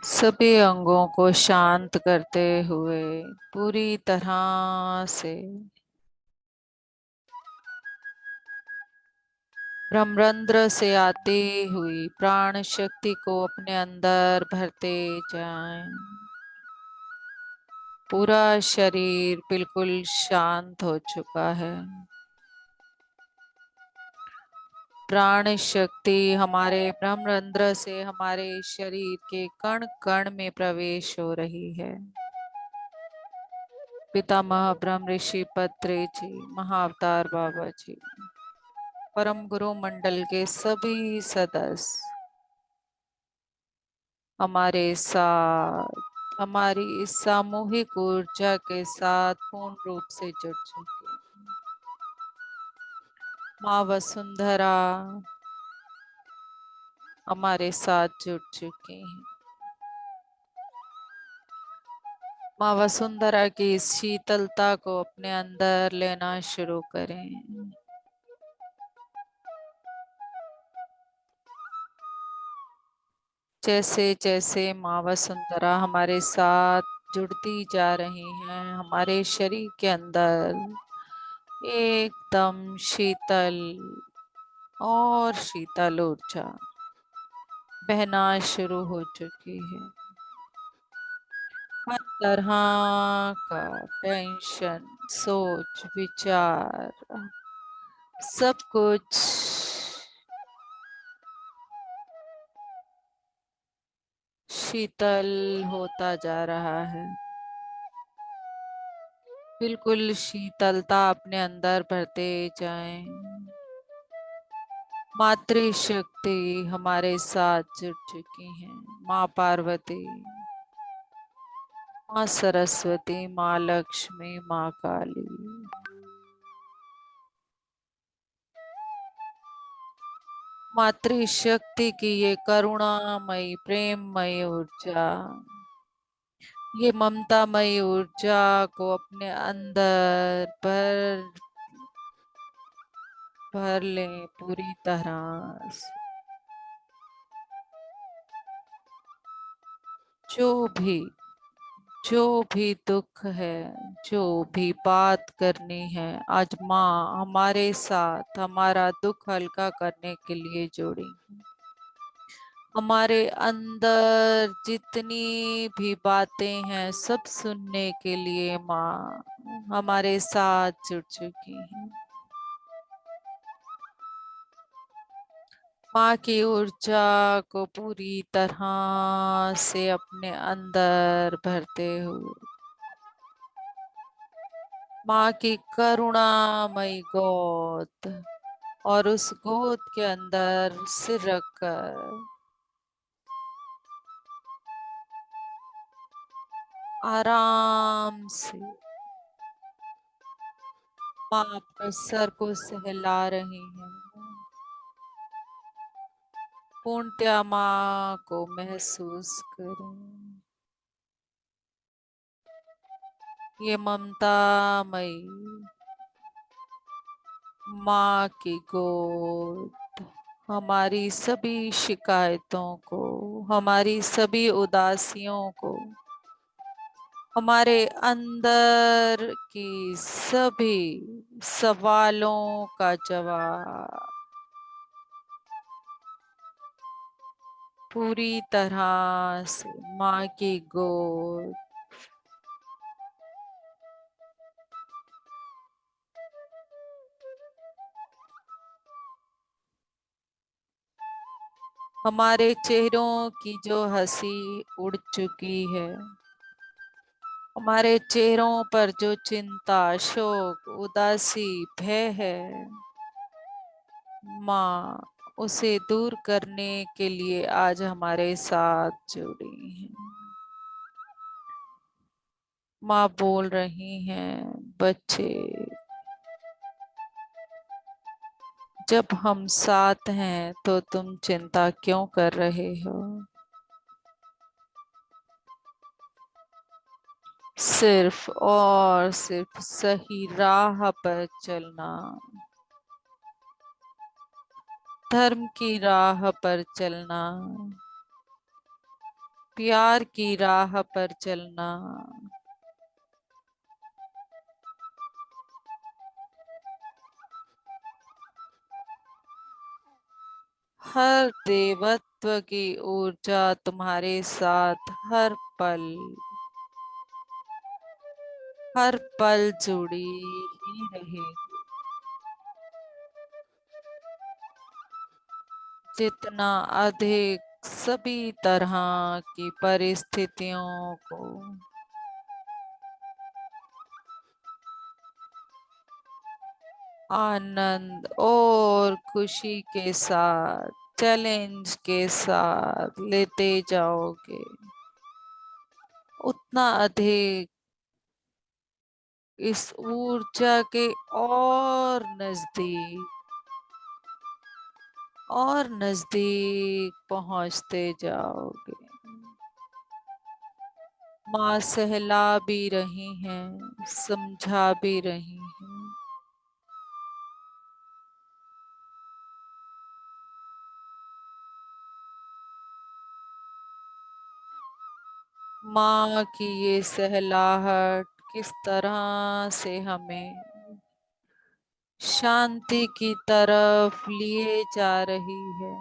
सभी अंगों को शांत करते हुए पूरी तरह से ब्रह्मरंध्र से आती हुई प्राण शक्ति को अपने अंदर भरते जाएं। पूरा शरीर बिल्कुल शांत हो चुका है। प्राण शक्ति हमारे ब्रह्मरंध्र से हमारे शरीर के कण कण में प्रवेश हो रही है। पितामह ब्रह्म ऋषि पत्री जी, महाअवतार बाबा जी, परम गुरु मंडल के सभी सदस्य हमारे साथ हमारी इस सामूहिक ऊर्जा के साथ पूर्ण रूप से जुड़ चुके हैं। माँ वसुंधरा हमारे साथ जुड़ चुकी हैं। माँ वसुंधरा की इस शीतलता को अपने अंदर लेना शुरू करें। जैसे जैसे माँ वसुंधरा हमारे साथ जुड़ती जा रही हैं, हमारे शरीर के अंदर एकदम शीतल और शीतल ऊर्जा बहना शुरू हो चुकी है। हर तरह का टेंशन, सोच, विचार, सब कुछ शीतल होता जा रहा है। बिल्कुल शीतलता अपने अंदर भरते जाएं। मातृशक्ति हमारे साथ जुड़ चुकी हैं। माँ पार्वती, माँ सरस्वती, माँ लक्ष्मी, माँ काली, मातृशक्ति की ये करुणामयी प्रेममयी ऊर्जा, ये ममतामयी ऊर्जा को अपने अंदर भर लें पूरी तरह से। जो भी जो भी दुख है, जो भी बात करनी है, आज माँ हमारे साथ हमारा दुख हल्का करने के लिए जुड़ी। हमारे अंदर जितनी भी बातें हैं सब सुनने के लिए माँ हमारे साथ जुड़ चुकी हैं। माँ की ऊर्जा को पूरी तरह से अपने अंदर भरते हुए माँ की करुणामयी गोद और उस गोद के अंदर सिर रखकर आराम से माँ आपका सर को सहला रही है। पूर्णतया माँ को महसूस करें। ये ममतामयी माँ की गोद हमारी सभी शिकायतों को, हमारी सभी उदासियों को, हमारे अंदर की सभी सवालों का जवाब पूरी तरह से माँ की गोद हमारे चेहरों की जो हंसी उड़ चुकी है, हमारे चेहरों पर जो चिंता, शोक, उदासी, भय है, माँ उसे दूर करने के लिए आज हमारे साथ जुड़ी है। माँ बोल रही हैं, बच्चे जब हम साथ हैं तो तुम चिंता क्यों कर रहे हो? सिर्फ और सिर्फ सही राह पर चलना, धर्म की राह पर चलना, प्यार की राह पर चलना, हर देवत्व की ऊर्जा तुम्हारे साथ हर पल जुड़ी ही रहेगी। जितना अधिक सभी तरह की परिस्थितियों को आनंद और खुशी के साथ, चैलेंज के साथ लेते जाओगे, उतना अधिक इस ऊर्जा के और नजदीक पहुंचते जाओगे। माँ सहला भी रही हैं, समझा भी रही हैं। माँ की ये सहलाहट किस तरह से हमें शांति की तरफ लिए जा रही है,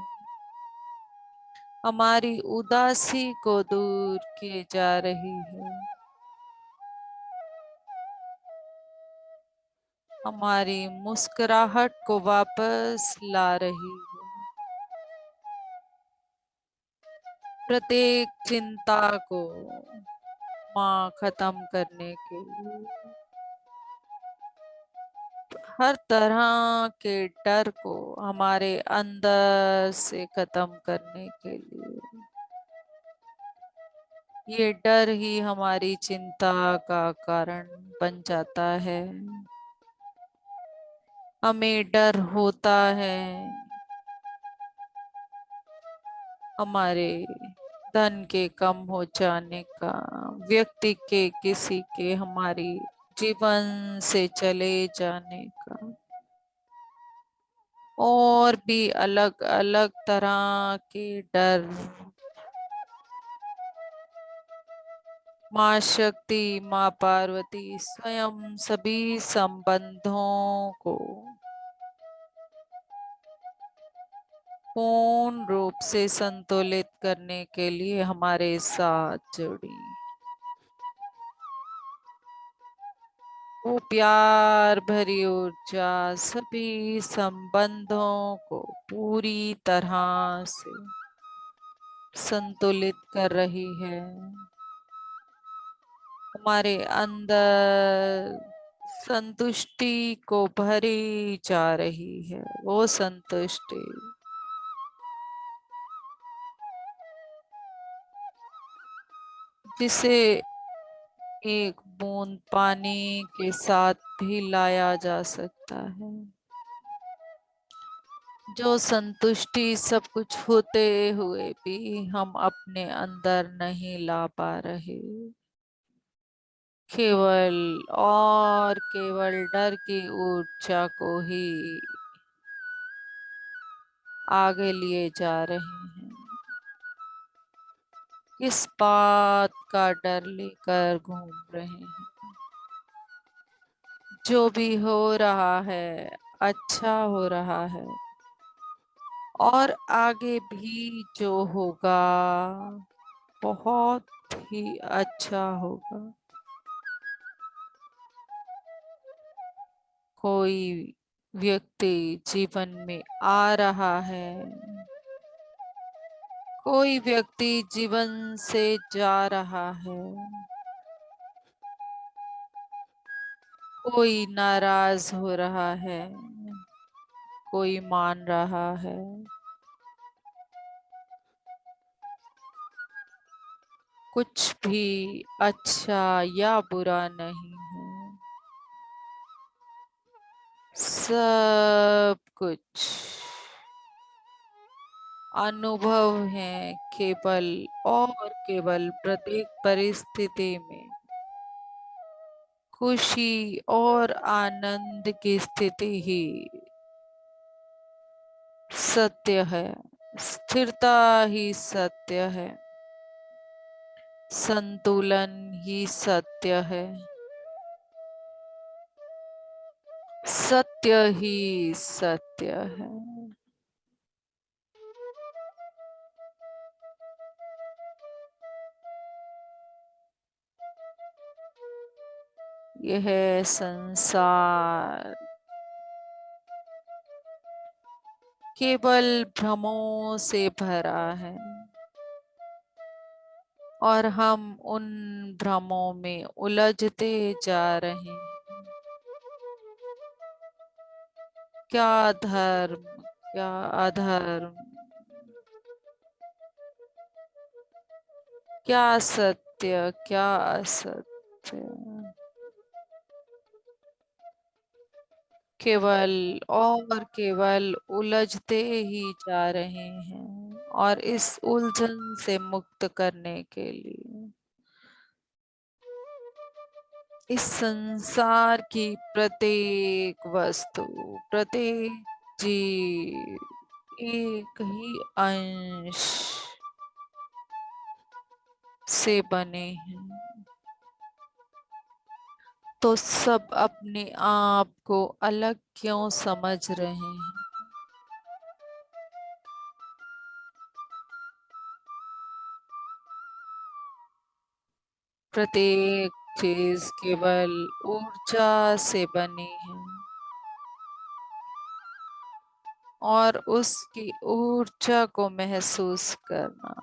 हमारी उदासी को दूर किए जा रही है, हमारी मुस्कुराहट को वापस ला रही है। प्रत्येक चिंता को माँ खत्म करने के लिए, हर तरह के डर को हमारे अंदर से खत्म करने के लिए, ये डर ही हमारी चिंता का कारण बन जाता है। हमें डर होता है हमारे धन के कम हो जाने का, व्यक्ति के किसी के हमारी जीवन से चले जाने का, और भी अलग अलग तरह के डर। माँ शक्ति, माँ पार्वती स्वयं सभी संबंधों को पूर्ण रूप से संतुलित करने के लिए हमारे साथ जुड़ी। वो प्यार भरी ऊर्जा सभी संबंधों को पूरी तरह से संतुलित कर रही है। हमारे अंदर संतुष्टि को भरी जा रही है, वो संतुष्टि जिसे एक बूंद पानी के साथ भी लाया जा सकता है, जो संतुष्टि सब कुछ होते हुए भी हम अपने अंदर नहीं ला पा रहे, केवल और केवल डर की ऊर्जा को ही आगे लिए जा रहे हैं। किस बात का डर लेकर घूम रहे हैं? जो भी हो रहा है अच्छा हो रहा है, और आगे भी जो होगा बहुत ही अच्छा होगा। कोई व्यक्ति जीवन में आ रहा है, कोई व्यक्ति जीवन से जा रहा है, कोई नाराज हो रहा है, कोई मान रहा है। कुछ भी अच्छा या बुरा नहीं है, सब कुछ अनुभव है, केवल और केवल प्रत्येक परिस्थिति में खुशी और आनंद की स्थिति ही सत्य है, स्थिरता ही सत्य है। संतुलन ही सत्य है। सत्य ही सत्य है। यह संसार केवल भ्रमों से भरा है और हम उन भ्रमों में उलझते जा रहे हैं। क्या धर्म, क्या अधर्म, क्या सत्य, क्या असत्य, केवल और केवल उलझते ही जा रहे हैं। और इस उलझन से मुक्त करने के लिए इस संसार की प्रत्येक वस्तु, प्रत्येक जीव एक ही अंश से बने हैं। तो सब अपने आप को अलग क्यों समझ रहे हैं? प्रत्येक चीज केवल ऊर्जा से बनी है और उसकी ऊर्जा को महसूस करना।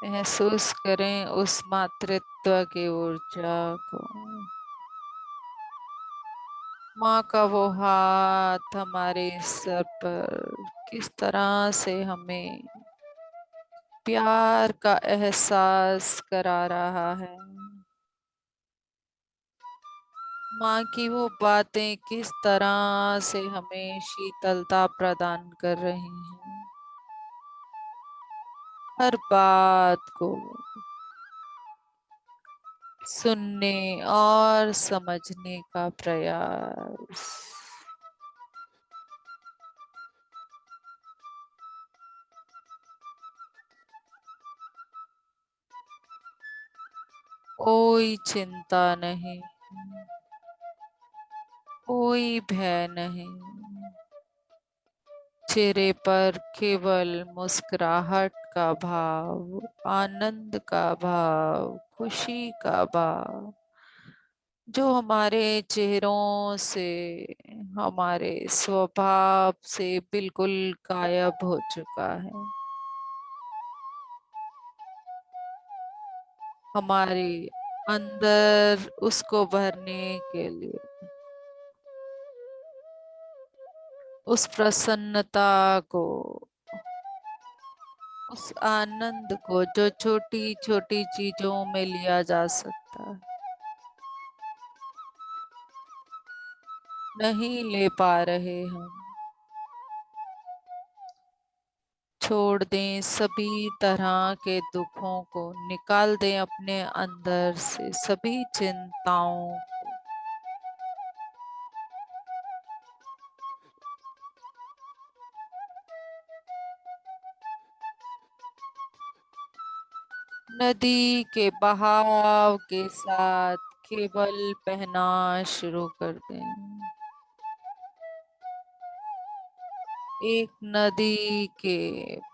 महसूस करें उस मातृत्व की ऊर्जा को। माँ का वो हाथ हमारे सर पर किस तरह से हमें प्यार का एहसास करा रहा है। माँ की वो बातें किस तरह से हमें शीतलता प्रदान कर रही हैं। हर बात को सुनने और समझने का प्रयास। कोई चिंता नहीं, कोई भय नहीं। चेहरे पर केवल मुस्कुराहट का भाव, आनंद का भाव, खुशी का भाव, जो हमारे चेहरों से, हमारे स्वभाव से बिल्कुल गायब हो चुका है। हमारे अंदर उसको भरने के लिए, उस प्रसन्नता को, उस आनंद को जो छोटी छोटी चीजों में लिया जा सकता है, नहीं ले पा रहे हम। छोड़ दें सभी तरह के दुखों को, निकाल दें अपने अंदर से सभी चिंताओं। नदी के बहाव के साथ केवल बहना शुरू कर दें। एक नदी के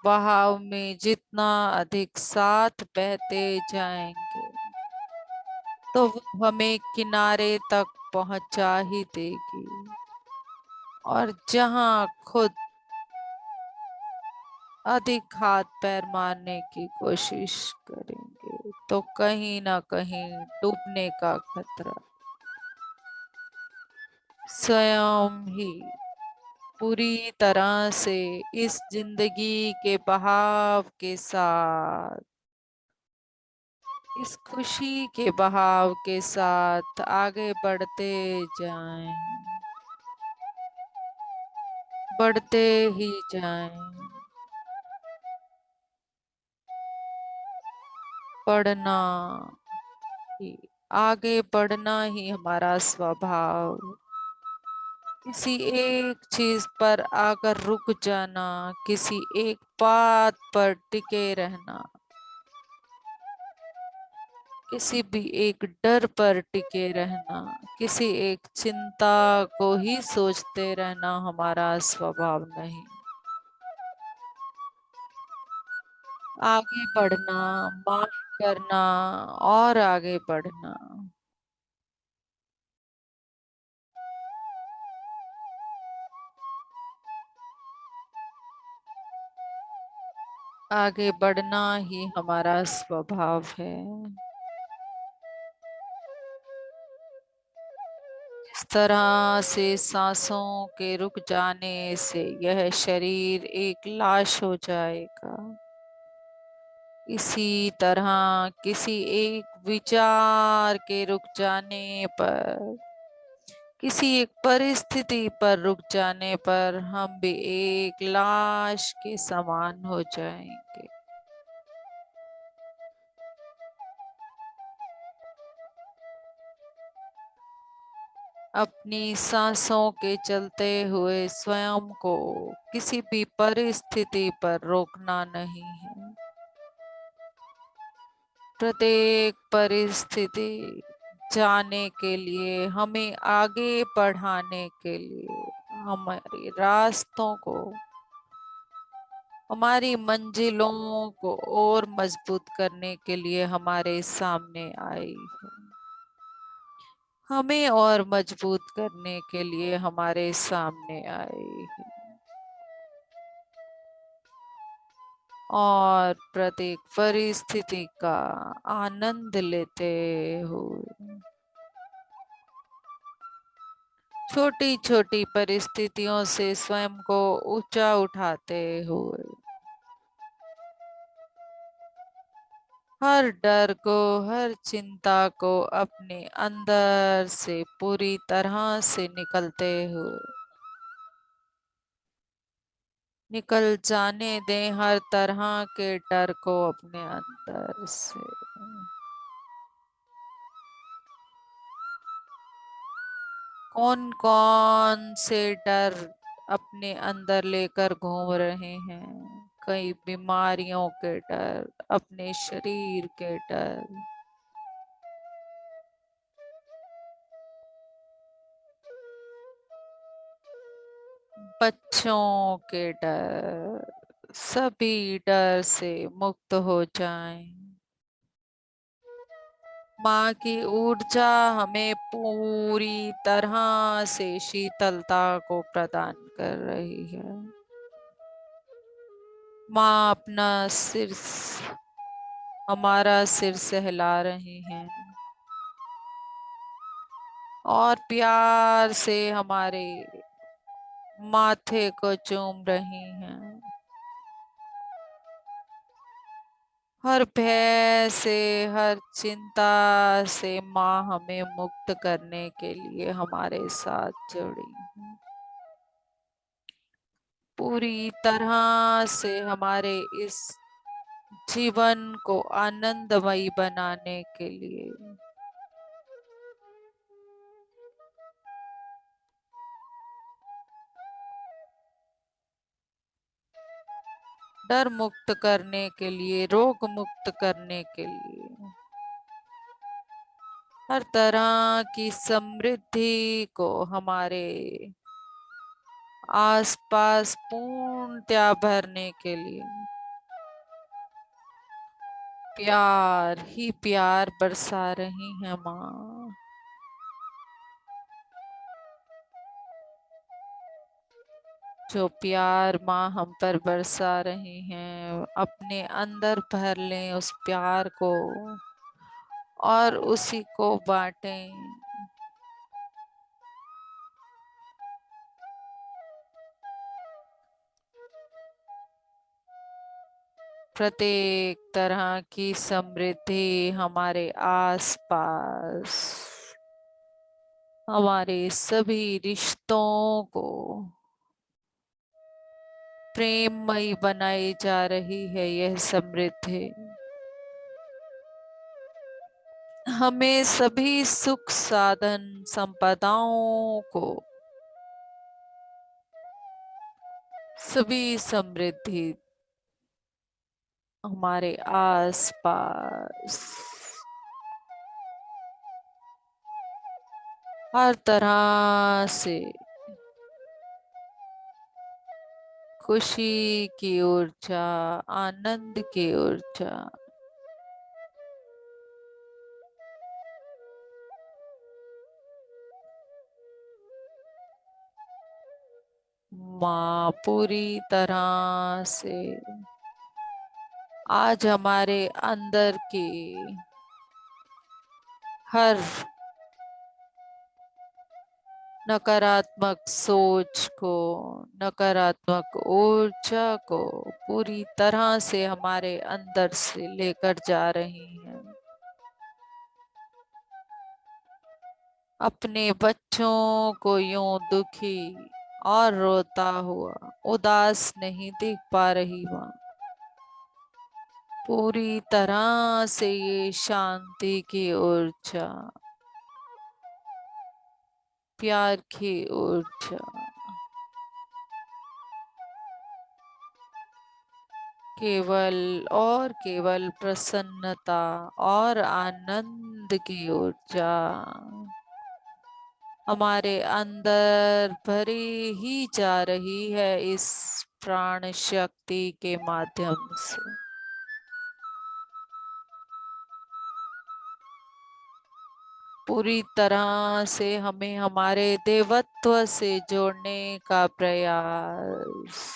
बहाव में जितना अधिक साथ बहते जाएंगे तो वो हमें किनारे तक पहुंचा ही देगी। और जहां खुद अधिक हाथ पैर मारने की कोशिश करेंगे तो कहीं ना कहीं डूबने का खतरा स्वयं ही पूरी तरह से इस जिंदगी के बहाव के साथ, इस खुशी के बहाव के साथ आगे बढ़ते जाएं, बढ़ते ही जाएं। बढ़ना ही, आगे बढ़ना ही हमारा स्वभाव, किसी एक चीज पर आकर रुक जाना, किसी एक बात पर टिके रहना, किसी भी एक डर पर टिके रहना, किसी एक चिंता को ही सोचते रहना हमारा स्वभाव नहीं। आगे बढ़ना, माफ करना और आगे बढ़ना। आगे बढ़ना ही हमारा स्वभाव है। इस तरह से सांसों के रुक जाने से यह शरीर एक लाश हो जाएगा। इसी तरह किसी एक विचार के रुक जाने पर, किसी एक परिस्थिति पर रुक जाने पर हम भी एक लाश के समान हो जाएंगे। अपनी सांसों के चलते हुए स्वयं को किसी भी परिस्थिति पर रोकना नहीं है। प्रत्येक परिस्थिति जाने के लिए, हमें आगे बढ़ाने के लिए, हमारे रास्तों को, हमारी मंजिलों को और मजबूत करने के लिए हमारे सामने आई है। हमें और मजबूत करने के लिए हमारे सामने आई है। और प्रत्येक परिस्थिति का आनंद लेते हुए, छोटी छोटी परिस्थितियों से स्वयं को ऊंचा उठाते हुए, हर डर को, हर चिंता को अपने अंदर से पूरी तरह से निकलते हुए, निकल जाने दें हर तरह के डर को अपने अंदर से। कौन कौन से डर अपने अंदर लेकर घूम रहे हैं? कई बीमारियों के डर, अपने शरीर के डर, बच्चों के डर, सभी डर से मुक्त हो जाएं। माँ की ऊर्जा हमें पूरी तरह से शीतलता को प्रदान कर रही है। माँ अपना हमारा सिर सहला रही हैं और प्यार से हमारे माथे को चूम रही हैं। हर भय से, हर चिंता से माँ हमें मुक्त करने के लिए हमारे साथ जुड़ी है। पूरी तरह से हमारे इस जीवन को आनंदमयी बनाने के लिए, डर मुक्त करने के लिए, रोग मुक्त करने के लिए, हर तरह की समृद्धि को हमारे आसपास पूर्णतया भरने के लिए प्यार ही प्यार बरसा रही है माँ। जो प्यार माँ हम पर बरसा रही हैं, अपने अंदर भर लें उस प्यार को और उसी को बांटें। प्रत्येक तरह की समृद्धि हमारे आसपास, हमारे सभी रिश्तों को प्रेममयी बनाई जा रही है। यह समृद्धि हमें सभी सुख साधन संपदाओं को सभी समृद्धि हमारे आसपास हर तरह से खुशी की ऊर्जा, आनंद की ऊर्जा माँ पूरी तरह से आज हमारे अंदर की हर नकारात्मक सोच को, नकारात्मक ऊर्जा को पूरी तरह से हमारे अंदर से लेकर जा रही हैं। अपने बच्चों को यूं दुखी और रोता हुआ, उदास नहीं देख पा रही माँ। पूरी तरह से ये शांति की ऊर्जा, प्यार की ऊर्जा केवल और केवल प्रसन्नता और आनंद की ऊर्जा हमारे अंदर भरी ही जा रही है इस प्राण शक्ति के माध्यम से। पूरी तरह से हमें हमारे देवत्व से जोड़ने का प्रयास,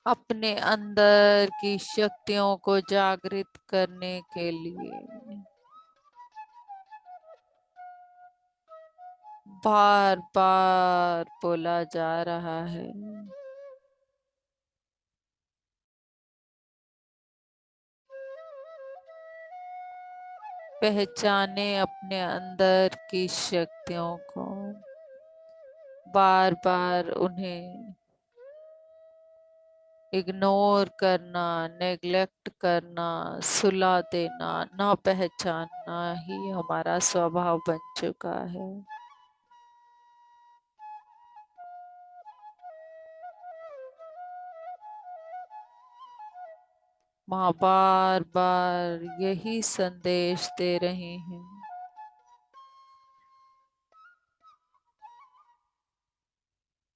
अपने अंदर की शक्तियों को जागृत करने के लिए बार बार बोला जा रहा है। पहचाने अपने अंदर की शक्तियों को, बार बार उन्हें इग्नोर करना, नेग्लेक्ट करना, सुला देना, ना पहचानना ही हमारा स्वभाव बन चुका है। माँ बार बार यही संदेश दे रही हैं।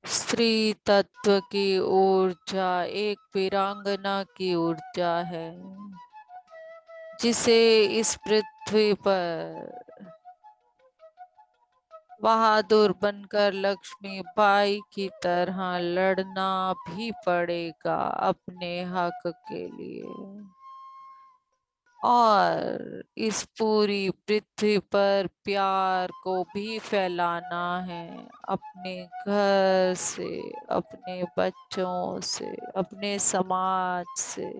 स्त्री तत्व की ऊर्जा एक वीरांगना की ऊर्जा है, जिसे इस पृथ्वी पर बहादुर बनकर लक्ष्मीबाई की तरह लड़ना भी पड़ेगा अपने हक के लिए, और इस पूरी पृथ्वी पर प्यार को भी फैलाना है। अपने घर से, अपने बच्चों से, अपने समाज से,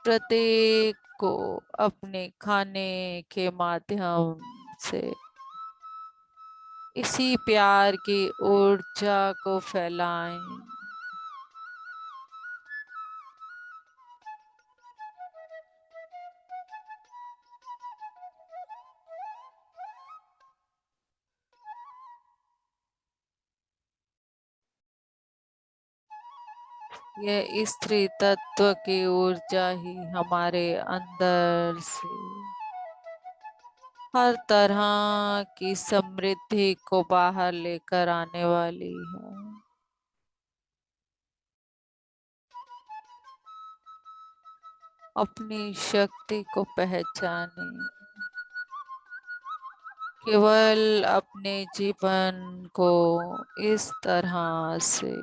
प्रत्येक को अपने खाने के माध्यम से इसी प्यार की ऊर्जा को फैलाएं। यह स्त्री तत्व की ऊर्जा ही हमारे अंदर से हर तरह की समृद्धि को बाहर लेकर आने वाली है। अपनी शक्ति को पहचाने, केवल अपने जीवन को इस तरह से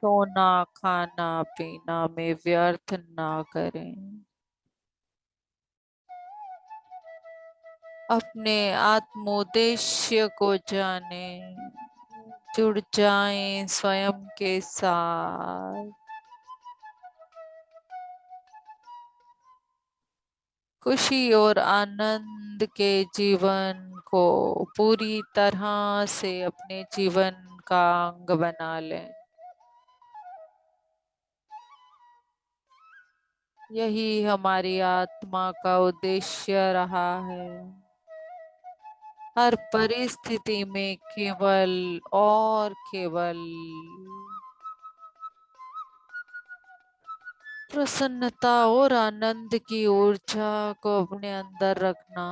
सोना खाना पीना में व्यर्थ ना करें। अपने आत्मोद्देश्य को जाने, जुड़ जाएं स्वयं के साथ। खुशी और आनंद के जीवन को पूरी तरह से अपने जीवन का अंग बना लें। यही हमारी आत्मा का उद्देश्य रहा है। हर परिस्थिति में केवल और केवल प्रसन्नता और आनंद की ऊर्जा को अपने अंदर रखना।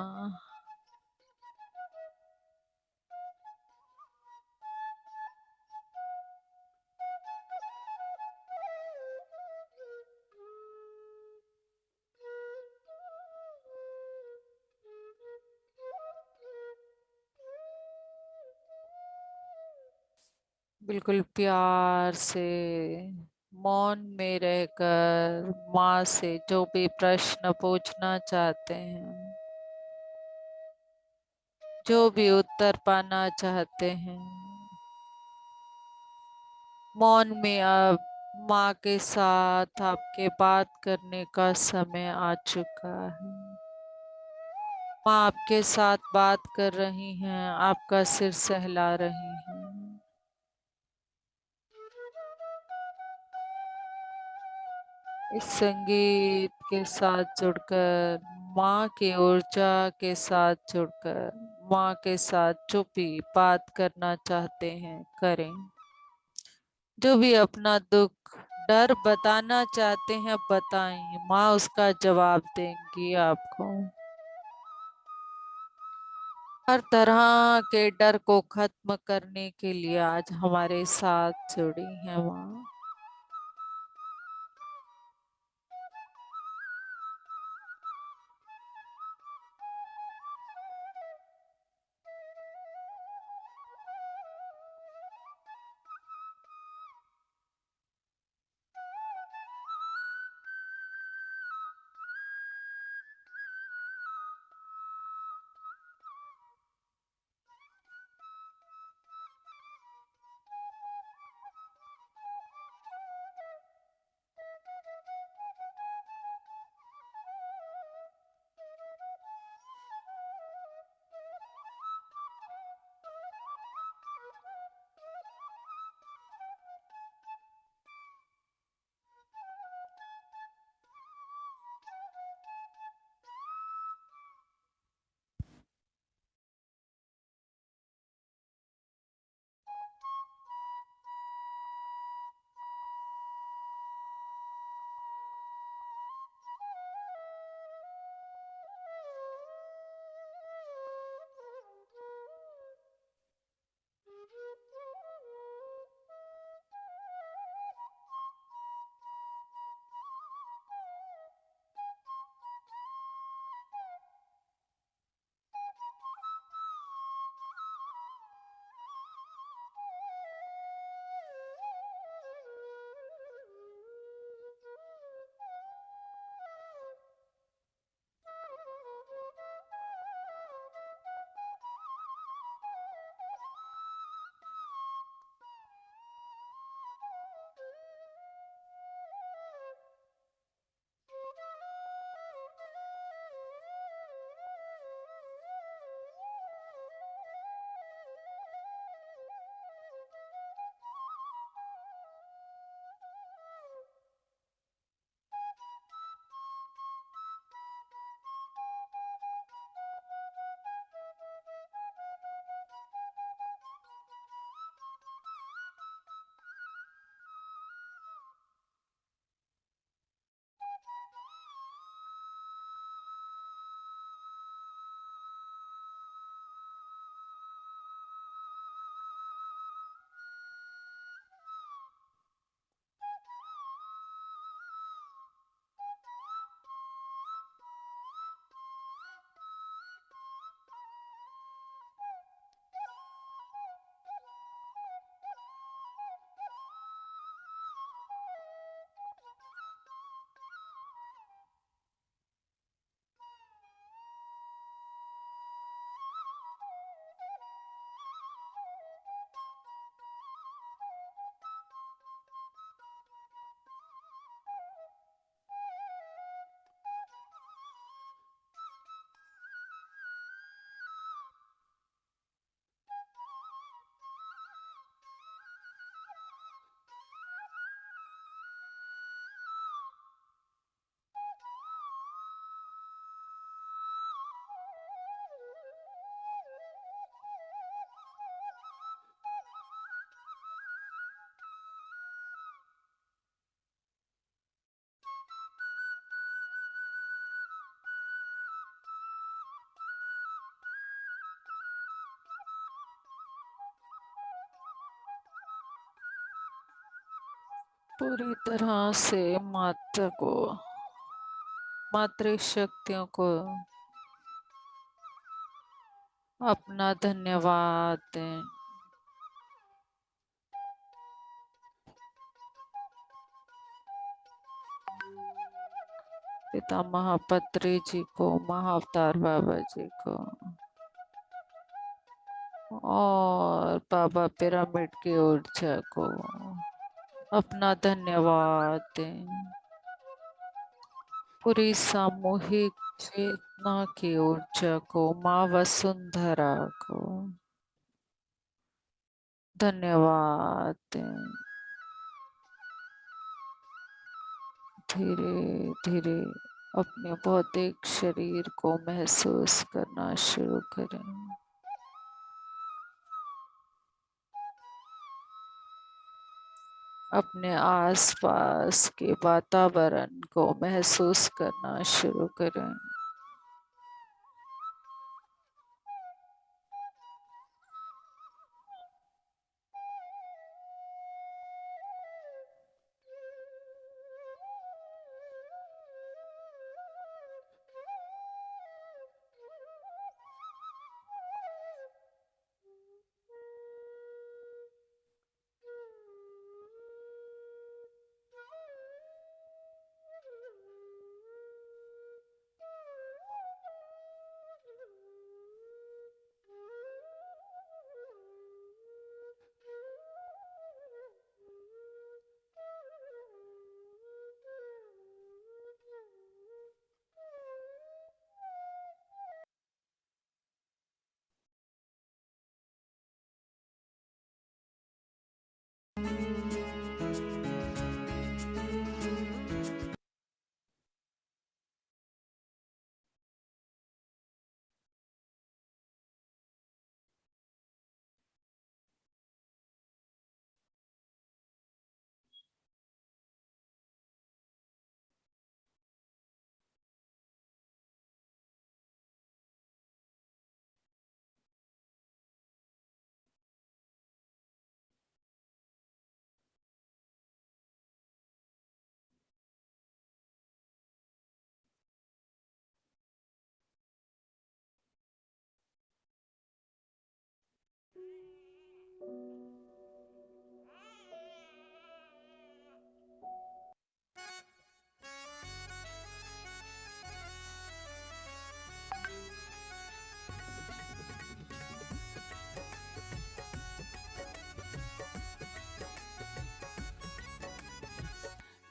बिल्कुल प्यार से मौन में रहकर माँ से जो भी प्रश्न पूछना चाहते हैं, जो भी उत्तर पाना चाहते हैं, मौन में अब माँ के साथ आपके बात करने का समय आ चुका है। माँ आपके साथ बात कर रही हैं, आपका सिर सहला रही हैं। इस संगीत के साथ जुड़कर, माँ की ऊर्जा के साथ जुड़कर, माँ के साथ जो भी बात करना चाहते हैं करें। जो भी अपना दुख डर बताना चाहते हैं बताएं, माँ उसका जवाब देंगी आपको। हर तरह के डर को खत्म करने के लिए आज हमारे साथ जुड़ी हैं माँ। पूरी तरह से मातृशक्तियों को अपना धन्यवाद दें। पिता महापत्री जी को, महाअवतार बाबा जी को और बाबा पिरामिड की ऊर्जा को अपना धन्यवाद दें। पूरी सामूहिक चेतना की ऊर्जा को, माँ वसुंधरा को धन्यवाद दें। धीरे धीरे अपने भौतिक शरीर को महसूस करना शुरू करें। अपने आसपास के वातावरण को महसूस करना शुरू करें।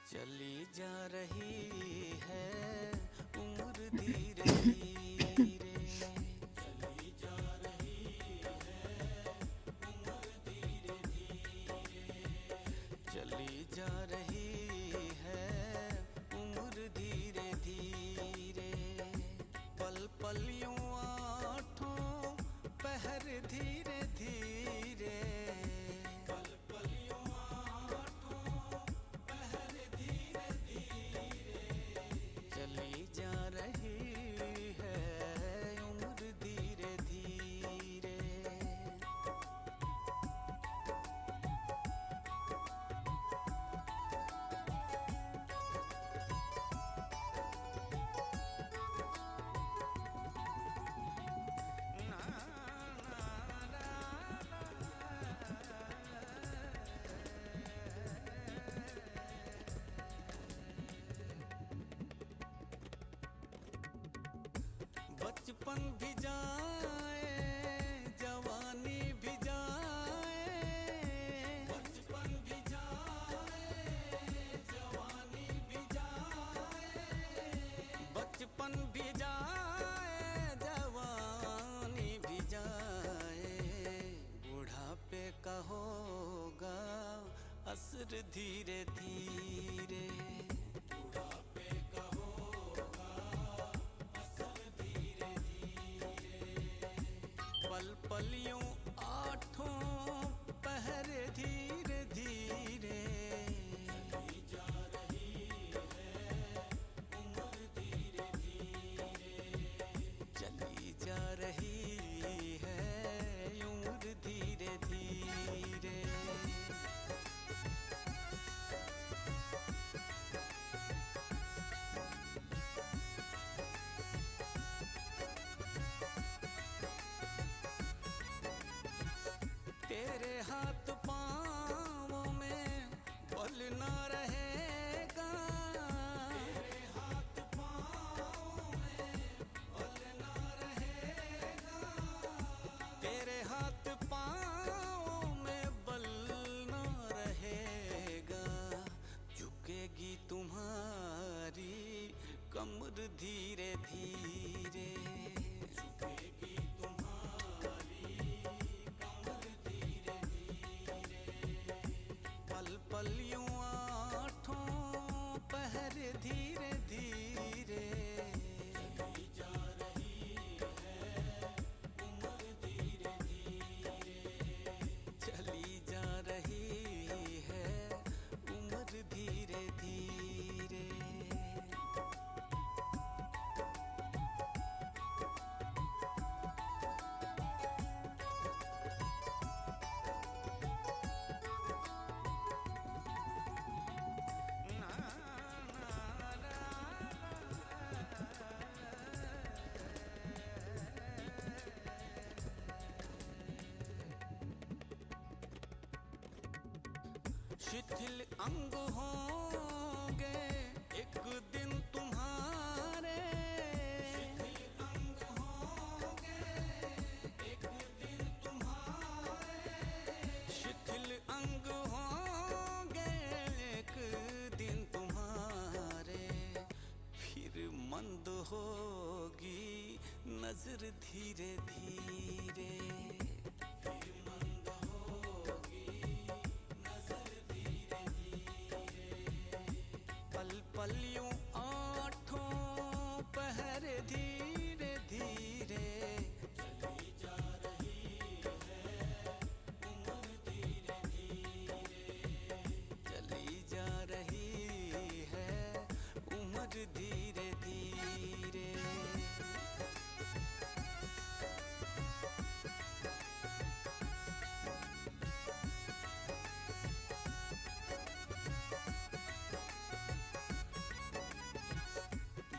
चली जा रही है उम्र धीरे धीरे, चली जा रही है उम्र धीरे धीरे, चली जा रही है उम्र धीरे धीरे। पल पल यूं आठों पहर धीरे धीरे, पल पल यूं आठों पहर धीरे धीरे, चली जा रही है उम्र धीरे धीरे। बचपन भी जाए जवानी भी जाए, बचपन भी जाए जवानी भी जाए, बचपन भी जाए जवानी भी जाए। बुढ़ापे का होगा असर धीरे धीरे, बुढ़ापे का होगा असर धीरे धीरे। पल पल यूं आठों पहर धीरे धीरे, चली जा रही है उम्र धीरे धीरे, चली जा रही है उम्र धीरे धीरे। कमर धीरे धीरे झुकेगी तुम्हारी कमर धीरे धीरे पल पल यूं आठों पहर धीरे धीरे चली जा रही है उम्र धीरे धीरे चली जा रही है उम्र धीरे धीरे शिथिल अंग होंगे एक दिन तुम्हारे शिथिल अंग होंगे एक दिन तुम्हारे शिथिल अंग होंगे एक दिन तुम्हारे फिर मंद होगी नजर धीरे धीरे फिर मंद होगी नजर धीरे धीरे पल पल यूं आठों पहर धीरे धीरे चली जा रही है उम्र धीरे धीरे चली जा रही है उम्र धीरे धीरे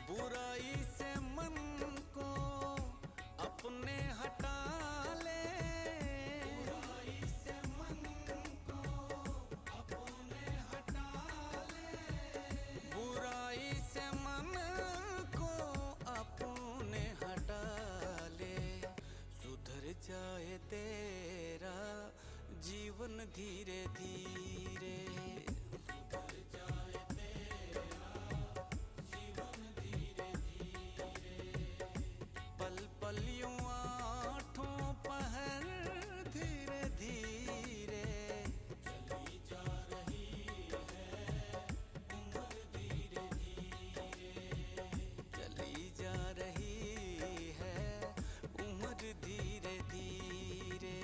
बुराई से मन को अपने हटा ले बुराई से मन को अपने हटा ले बुराई से मन को अपने हटा ले सुधर जाए तेरा जीवन धीरे धीरे सुधर जाए तेरा जीवन धीरे धीरे पल पल यूं आठों पहर धीरे धीरे चली जा रही है उम्र धीरे धीरे चली जा रही है उम्र धीरे धीरे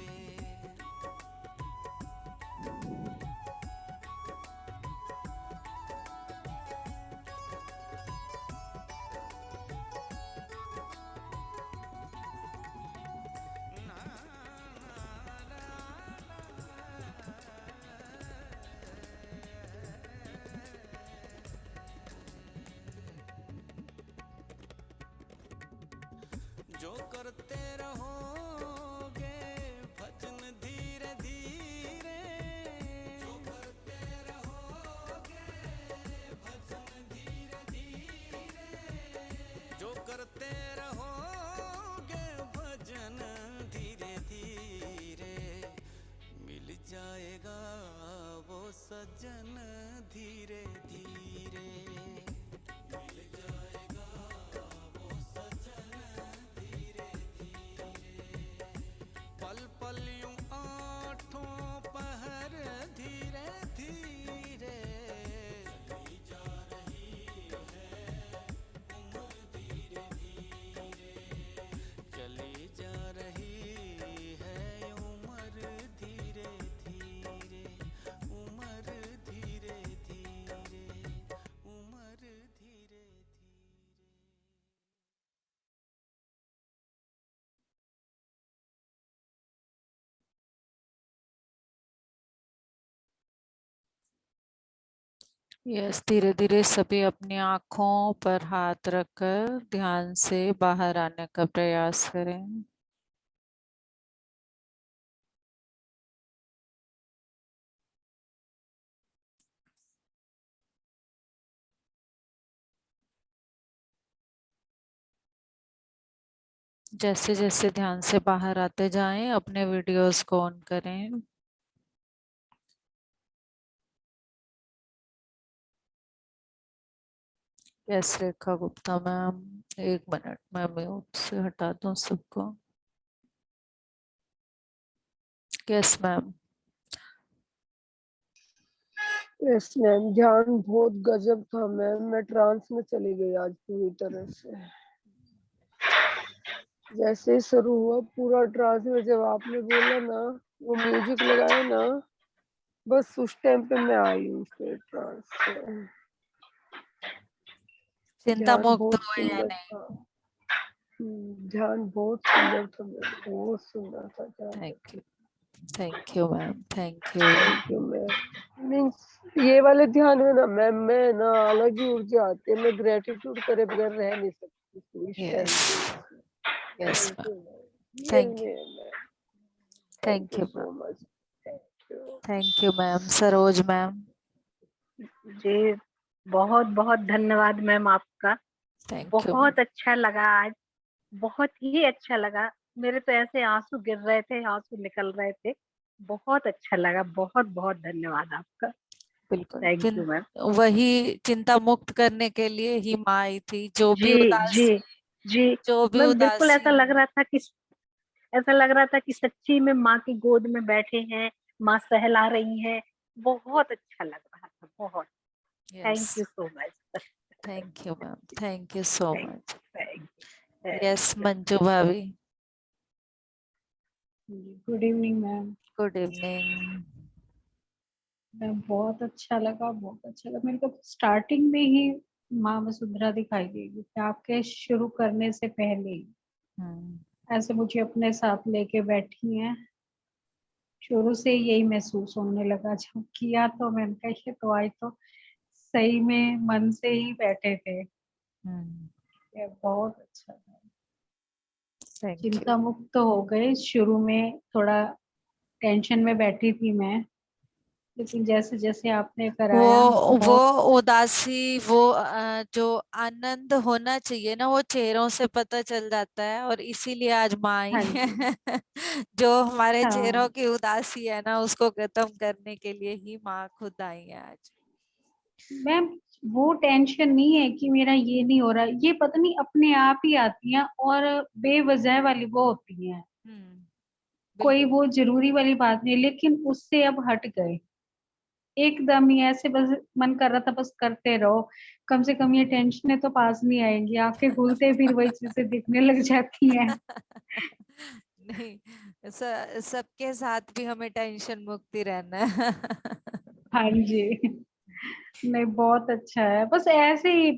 जो करते रहोगे भजन धीरे धीरे जो करते रहोगे भजन धीरे धीरे जो करते रहोगे भजन धीरे धीरे मिल जाएगा वो सजन धीरे धीरे मिल जाएगा वो सजन धीरे धीरे पल पल यूं आठों पहर धीरे धीरे चली जा रही है उम्र धीरे धीरे चली जा रही है उम्र धीरे धीरे उम्र धीरे धीरे उम्र धीरे धीरे यस, धीरे धीरे सभी अपनी आंखों पर हाथ रखकर ध्यान से बाहर आने का प्रयास करें। जैसे जैसे ध्यान से बाहर आते जाएं, अपने वीडियोस को ऑन करें। यस रेखा गुप्ता मैम, एक मिनट मैं म्यूट से हटा दूं सबको। Yes ma'am. यस मैम, ध्यान बहुत गजब था मैम, मैं ट्रांस में चली गई आज पूरी तरह से। जैसे ही शुरू हुआ पूरा ट्रांस में, जब आपने बोला ना, वो म्यूजिक लगाया ना, बस उस टाइम पे मैं आई हूँ फिर ट्रांस से। चिंता ध्यान मुक्त बहुत हुए या सुंदर नहीं? था। ध्यान बहुत सुंदर था मैम, बहुत सुंदर था ध्यान। Thank you, thank you ma'am, thank you. Thank you ma'am. Means ये वाले ध्यान है ना मैम, मैं ना अलग ही ऊर्जा आती है, मैं ग्रेटिट्यूड करे बगैर रह नहीं सकती इस टाइम यस, पे। Yes thank ma'am, you ma'am, real thank you, में ma'am, thank thank you you ma'am, so much, thank you. Thank you ma'am. Saroj ma'am. जी बहुत बहुत धन्यवाद मैम आपका। Thank you. बहुत अच्छा लगा आज, बहुत ही अच्छा लगा। मेरे तो ऐसे आंसू गिर रहे थे, आंसू निकल रहे थे। बहुत अच्छा लगा, बहुत बहुत धन्यवाद आपका। बिल्कुल, थैंक यू मैम। वही चिंता मुक्त करने के लिए ही माँ आई थी। जी जी जी जो भी मैम, बिल्कुल उदासी। ऐसा लग रहा था कि सच्ची में माँ की गोद में बैठे हैं, माँ सहला रही हैं। बहुत अच्छा लग रहा था, बहुत। Yes, thank you so much. Thank you ma'am, thank you so thank much. Thank yes you. Manju भाभी। Good evening ma'am. Good evening. Ma'am बहुत अच्छा लगा, बहुत अच्छा लगा। मेरे को स्टार्टिंग में ही माँ वसुंधरा दिखाई देगी कि आपके शुरू करने से पहले ही ऐसे मुझे अपने साथ लेके बैठी हैं। शुरू से यही महसूस होने लगा, जब किया तो मैंने कहा ये तो आई तो सही में मन से ही बैठे थे। ये बहुत अच्छा था। Thank you. चिंता मुक्त तो हो गए। शुरू में थोड़ा टेंशन में बैठी थी मैं, लेकिन जैसे जैसे आपने कराया वो बहुत। उदासी, वो जो आनंद होना चाहिए ना, वो चेहरों से पता चल जाता है। और इसीलिए आज माँ आई हाँ है। जी। जो हमारे चेहरों हाँ की उदासी है ना, उसको खत्म करने के लिए ही माँ खुद आई है आज। मैम, वो टेंशन नहीं है कि मेरा ये नहीं हो रहा, ये पता नहीं अपने आप ही आती हैं और बेवजह वाली वो होती हैं। कोई बिल्कुल। वो जरूरी वाली बात नहीं, लेकिन उससे अब हट गए एकदम ही। ऐसे बस मन कर रहा था बस करते रहो, कम से कम ये टेंशनें तो पास नहीं आएंगी। आंखें खुलते फिर वही चीजें दिखने लग जाती हैं। नहीं, सबके साथ भी हमें टेंशन मुक्ति रहना है। हाँ जी। नहीं बहुत अच्छा है, बस ऐसे ही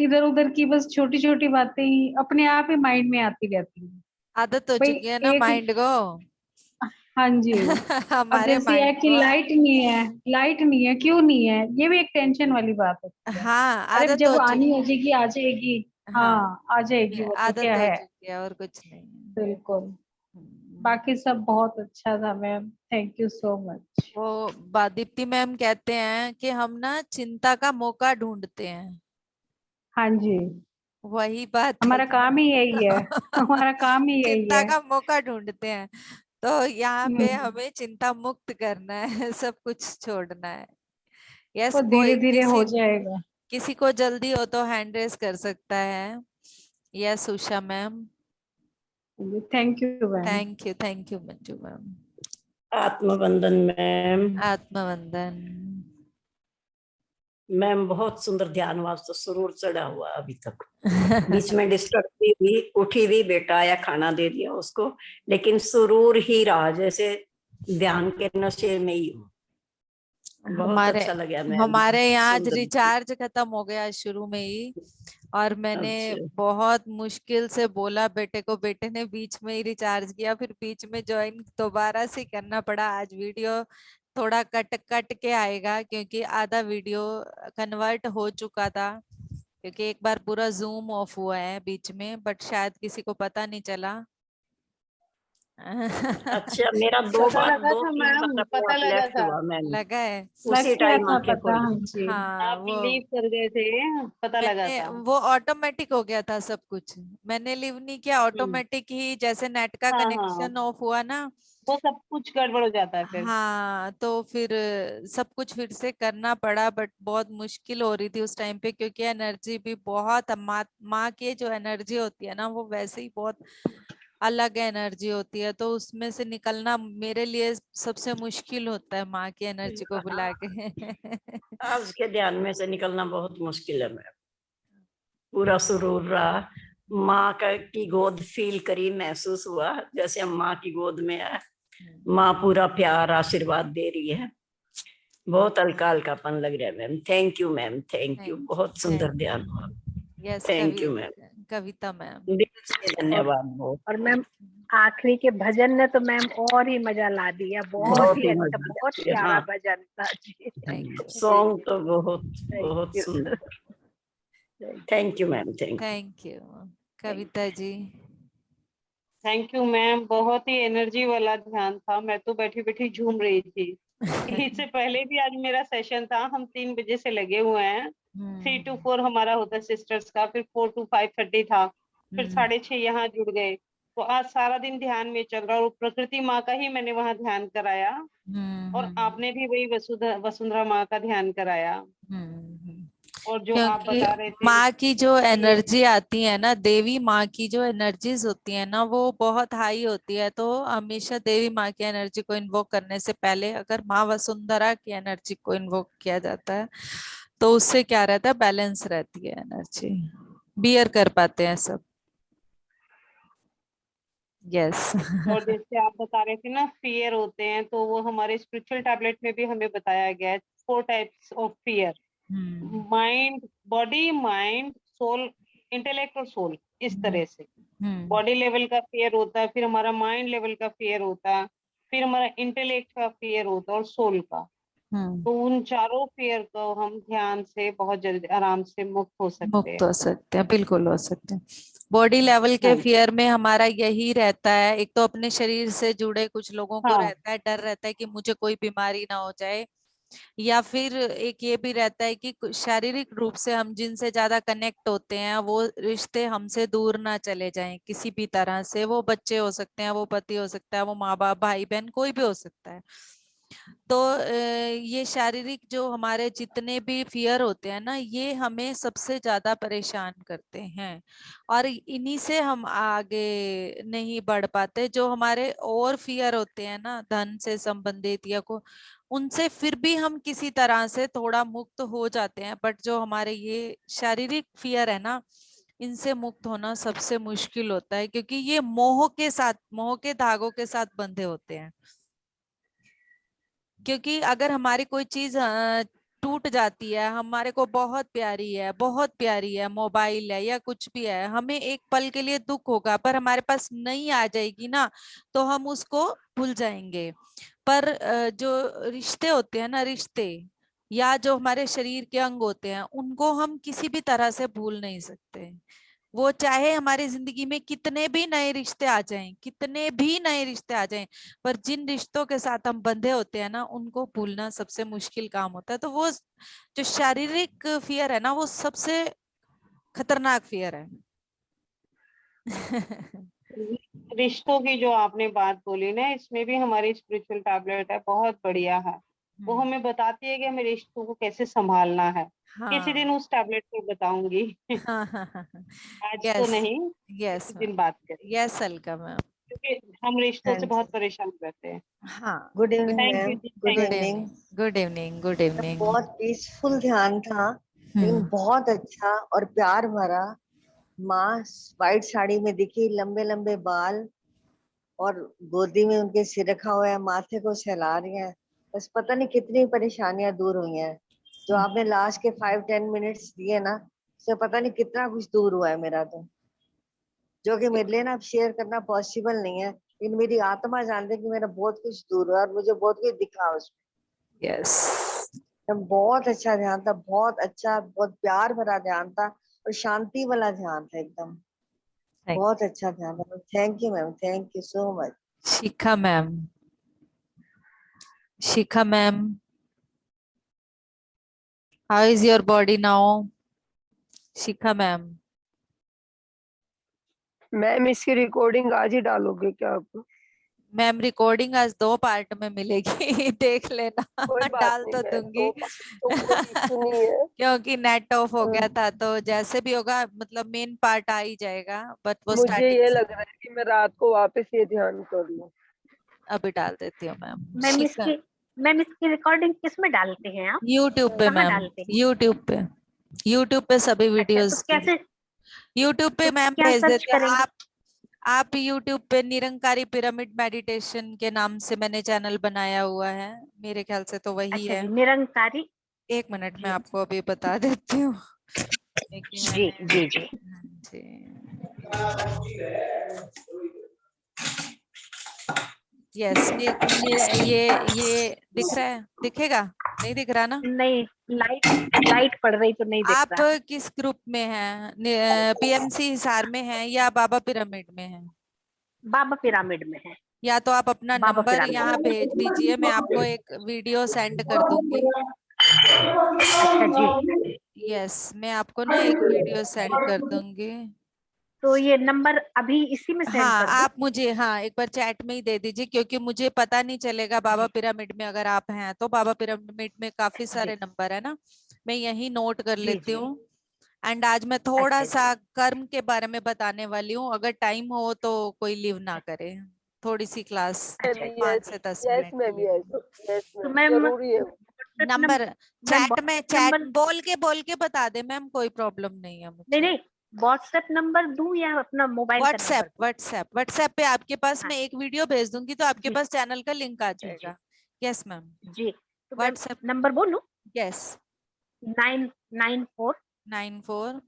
इधर उधर की बस छोटी छोटी बातें ही अपने आप ही माइंड में आती रहती हैं। आदत हो भाई चुकी है ना एक, माइंड को। हाँ जी। अब हमारे जैसे है माइंड कि को। लाइट नहीं है, लाइट नहीं है, क्यों नहीं है, ये भी एक टेंशन वाली बात होती है। हाँ, अरे आदत जब हो आनी चुकी हो है। जाएगी आ जाएगी। हाँ, हाँ आ जाएगी, ये वो तो आदत क्या हो है। चुकी है और कुछ नहीं है। बिल्कुल। हम्म। बाकी सब बहुत अच्छा था ma'am, thank you so much. वो दीप्ति मैम कहते हैं कि हम ना चिंता का मौका ढूंढते हैं। हाँ जी, वही बात है हमारा कि काम ही यही है। हमारा काम ही यही चिंता है। का मौका ढूंढते हैं। तो यहाँ पे हम्म, हमें चिंता मुक्त करना है। सब कुछ छोड़ना है। यस, वो धीरे कोई धीरे किसी हो जाएगा। किसी को जल्दी हो तो हैंड रेस कर सकता है। Yes Usha ma'am. Thank you ma'am. Thank you Manju ma'am. आत्मवंदन मैम। आत्मवंदन। मैम बहुत सुंदर ध्यान वास्ते सुरूर चढ़ा हुआ अभी तक। बीच में डिस्टर्ब भी उठी भी, बेटा आया खाना दे दिया उसको, लेकिन सुरूर ही रहा, जैसे ध्यान के नशे में ही हो। बहुत हमारे अच्छा लगा मैम, हमारे यहाँ आज सुंदर। रिचार्ज खत्म हो गया शुरू में ही। और मैंने अच्छा बहुत मुश्किल से बोला बेटे को, बेटे ने बीच में ही रिचार्ज किया, फिर बीच में ज्वाइन दोबारा से करना पड़ा। आज वीडियो थोड़ा कट कट के आएगा क्योंकि आधा वीडियो कन्वर्ट हो चुका था, क्योंकि एक बार पूरा जूम ऑफ हुआ है बीच में, बट शायद किसी को पता नहीं चला। अच्छा, मेरा पता लगा था 2-3 मैम, बार अपने पता आप लगा लेफ्ट था। हुआ मैम, लगा है। लग उसी गया टाइम था आंखें पता, खुल हाँ गई। जी। हाँ, आप वो लीव कर गए थे, पता लगा मैंने था। वो ऑटोमेटिक हो गया था सब कुछ, मैंने लिव नहीं किया, ऑटोमेटिक ही जैसे नेट का हाँ हाँ, कनेक्शन ऑफ हुआ ना, वो सब कुछ गड़बड़ हो जाता है फिर। हाँ, तो फिर सब कुछ फिर से करना पड़ा, बट बहुत मुश्किल हो रही थी उस टाइम पे, क्योंकि एनर्जी भी बहुत, माँ की जो एनर्जी होती है ना, वो वैसे ही बहुत अलग एनर्जी होती है, तो उसमें से निकलना मेरे लिए सबसे मुश्किल होता है, माँ की एनर्जी को बुला के। आज के ध्यान में से निकलना बहुत मुश्किल है मैम। पूरा सुरूर रहा, माँ का की गोद फील करी, महसूस हुआ जैसे हम माँ की गोद में है, माँ पूरा प्यार आशीर्वाद दे रही है। बहुत हल्का हल्कापन लग रहा है ma'am. Thank you ma'am, thank you, बहुत सुंदर ध्यान हुआ। Yes, thank you ma'am, Kavita ma'am. दिल से धन्यवाद। बहुत और मैम आखिरी के भजन ने तो मैम और ही मजा ला दिया, बहुत बहुत ही ही अच्छा, मजा बहुत आती है, प्यारा हाँ। भजन था जी। सॉन्ग तो बहुत थैंक बहुत यू। सुंदर। Thank you ma'am, thank you. Thank you. Kavita ji. Thank you ma'am, बहुत ही एनर्जी वाला ध्यान था, मैं तो बैठी बैठी झूम रही थी। इससे पहले भी आज मेरा सेशन था, हम 3 बजे से लगे हुए हैं, 3 to 4 हमारा होता है सिस्टर्स का, फिर 4 to 5:30 था, फिर 6:30 यहाँ जुड़ गए, तो आज सारा दिन ध्यान में चल रहा, और प्रकृति माँ का ही मैंने वहाँ ध्यान कराया, और आपने भी वही वसुंधरा माँ का ध्यान कराया। और जो आप क्योंकि बता रहे थे माँ की जो कि एनर्जी आती है ना, देवी माँ की जो एनर्जीज होती है ना, वो बहुत हाई होती है, तो हमेशा देवी माँ की एनर्जी को इन्वोक करने से पहले अगर माँ वसुंधरा की एनर्जी को इन्वोक किया जाता है, तो उससे क्या रहता है, बैलेंस रहती है एनर्जी, बियर कर पाते हैं सब। यस। और जैसे आप बता रहे थे ना, फियर होते हैं, तो वो हमारे स्पिरिचुअल टैबलेट में भी हमें बताया गया है 4 types of fear, mind, body, mind, soul, intellect और सोल, इस तरह से। बॉडी लेवल का फियर होता है, फिर हमारा माइंड लेवल का फियर होता है, फिर हमारा इंटेलेक्ट का फियर होता है, और सोल का। तो उन चारों फियर को हम ध्यान से बहुत जल्दी आराम से मुक्त हो सकते मुक्त हैं। हो सकते हैं, बिल्कुल हो सकते हैं। बॉडी लेवल के हाँ जी, फियर में हमारा यही रहता है, एक तो अपने शरीर से जुड़े कुछ लोगों को हाँ रहता है, डर रहता है कि मुझे कोई बीमारी ना हो जाए, या फिर एक ये भी रहता है कि शारीरिक रूप से हम जिनसे ज्यादा कनेक्ट होते हैं, वो रिश्ते हमसे दूर ना चले जाएं किसी भी तरह से, वो बच्चे हो सकते हैं, वो पति हो सकता है, वो माँ बाप, भाई बहन, कोई भी हो सकता है। तो ये शारीरिक जो हमारे जितने भी फियर होते हैं ना, ये हमें सबसे ज्यादा परेशान करते हैं, और इन्हीं से हम आगे नहीं बढ़ पाते। जो हमारे और फियर होते हैं ना, धन से संबंधित या को, उनसे फिर भी हम किसी तरह से थोड़ा मुक्त हो जाते हैं, बट जो हमारे ये शारीरिक फियर है ना, इनसे मुक्त होना सबसे मुश्किल होता है, क्योंकि ये मोह के साथ, मोह के धागों के साथ बंधे होते हैं। क्योंकि अगर हमारी कोई चीज टूट जाती है, हमारे को बहुत प्यारी है, बहुत प्यारी है, मोबाइल है या कुछ भी है, हमें एक पल के लिए दुख होगा, पर हमारे पास नहीं आ जाएगी ना, तो हम उसको भूल जाएंगे। पर जो रिश्ते होते हैं ना, रिश्ते या जो हमारे शरीर के अंग होते हैं, उनको हम किसी भी तरह से भूल नहीं सकते। वो चाहे हमारी जिंदगी में कितने भी नए रिश्ते आ जाएं, कितने भी नए रिश्ते आ जाएं, पर जिन रिश्तों के साथ हम बंधे होते हैं ना, उनको भूलना सबसे मुश्किल काम होता है। तो वो जो शारीरिक फियर है ना, वो सबसे खतरनाक फियर है। रिश्तों की जो आपने बात बोली ना, इसमें भी हमारी स्पिरिचुअल टैबलेट है, बहुत बढ़िया है। वो हमें बताती है कि हमें रिश्तों को कैसे संभालना है। किसी दिन हाँ, उस टैबलेट पे बताऊंगी। हाँ, हाँ, हाँ, आज तो यस, नहीं, यस किसी दिन मैम, बात करें, यस अलका मैम। क्योंकि हम रिश्तों हाँ से जी। बहुत परेशान रहते हैं। हाँ, good evening thank you ma'am, जी, good thank good you. Evening. Evening, good evening, good evening. बहुत पीसफुल ध्यान था, लेकिन बहुत अच्छा और प्यार भरा। माँ वाइट साड़ी में दिखी, लंबे लंबे बाल, और गोदी में उनके सिर रखा हुआ है, माथे को सहला रही है। बस पता नहीं कितनी परेशानियां दूर हुई हैं। जो आपने लास्ट के 5-10 मिनट्स दिए ना, उससे पता नहीं कितना कुछ दूर हुआ है मेरा, तो जो कि मेरे लिए ना अब शेयर करना पॉसिबल नहीं है, लेकिन मेरी आत्मा जानती है कि मेरा बहुत कुछ दूर हुआ और मुझे बहुत कुछ दिखा उसमें। यस, तो बहुत अच्छा ध्यान था, बहुत अच्छा, बहुत प्यार भरा ध्यान था, और शांति वाला ध्यान था एकदम। बहुत अच्छा ध्यान था। Thank you ma'am, thank you so much. Shikha ma'am, Shikha ma'am, how is your body now? Shikha ma'am, ma'am इसकी रिकॉर्डिंग आज ही डालोगे क्या आप? मैम रिकॉर्डिंग आज 2 पार्ट में मिलेगी देख लेना। कोई बात डाल नहीं तो मैम, दूंगी तो कोई इशू नहीं है। क्योंकि नेट ऑफ हो गया हाँ, था, तो जैसे भी होगा मतलब मेन पार्ट आ ही जाएगा, बट वो मुझे स्टार्टिंग ये से लग रहा है कि मैं रात को वापस ये ध्यान कर लूं। अभी डाल देती हूँ मैम। मैम इसकी रिकॉर्डिंग किस में डालते हैं आप? यूट्यूब पे कहाँ मैम, डालते हैं? यूट्यूब पे सभी अच्छा, तो वीडियोस कैसे, यूट्यूब पे तो मैम क्या भेज सर्च देते हैं। करेंगे? आप यूट्यूब पे निरंकारी पिरामिड मेडिटेशन के नाम से मैंने चैनल बनाया हुआ है, मेरे ख्याल से तो वही अच्छा है। जी, निरंकारी। 1 मिनट में जी आपको अभी बता देती हूँ कि जी मैंने जी जी। हाँ जी, यस, ये दिख रहा है, दिखेगा? नहीं दिख रहा ना? नहीं, लाइट पड़ रही तो नहीं दिख आप रहा। किस ग्रुप में हैं? पीएमसी हिसार में हैं या बाबा पिरामिड में हैं? बाबा पिरामिड में है। या तो आप अपना बाबा नंबर यहाँ भेज दीजिए, मैं आपको एक वीडियो सेंड कर दूंगी। अच्छा जी, यस, मैं आपको ना एक वीडियो सेंड कर दूंगी। तो ये नंबर अभी इसी में सेंड हाँ, कर दूं? आप मुझे हाँ एक बार चैट में ही दे दीजिए, क्योंकि मुझे पता नहीं चलेगा बाबा पिरामिड में अगर आप हैं तो। बाबा पिरामिड में काफी सारे जी नंबर है ना, मैं यही नोट कर जी लेती जी। हूँ। एंड आज मैं थोड़ा अच्छा जी, सा कर्म के बारे में बताने वाली हूँ, अगर टाइम हो तो कोई लीव ना करे, थोड़ी सी क्लास अच्छा जी। 5 यस, से 10 यस मिनट के मैम, लिए। यस तो मैम, मैम जरूरी है। व्हाट्सएप नंबर मैम चैट में, व्हाट्सएप चैट नंबर, बोल के बता दे मैम, कोई प्रॉब्लम नहीं है नहीं मुझे। नहीं, व्हाट्सएप नंबर दूं या अपना मोबाइल का व्हाट्सएप नंबर दूं? व्हाट्सएप पे आपके पास हाँ मैं एक वीडियो भेज दूंगी तो आपके जी पास चैनल का लिंक आ जी जी जाएगा। यस मैम, जी। तो मैम व्हाट्सएप, नंबर बोलूं? यस, 994 94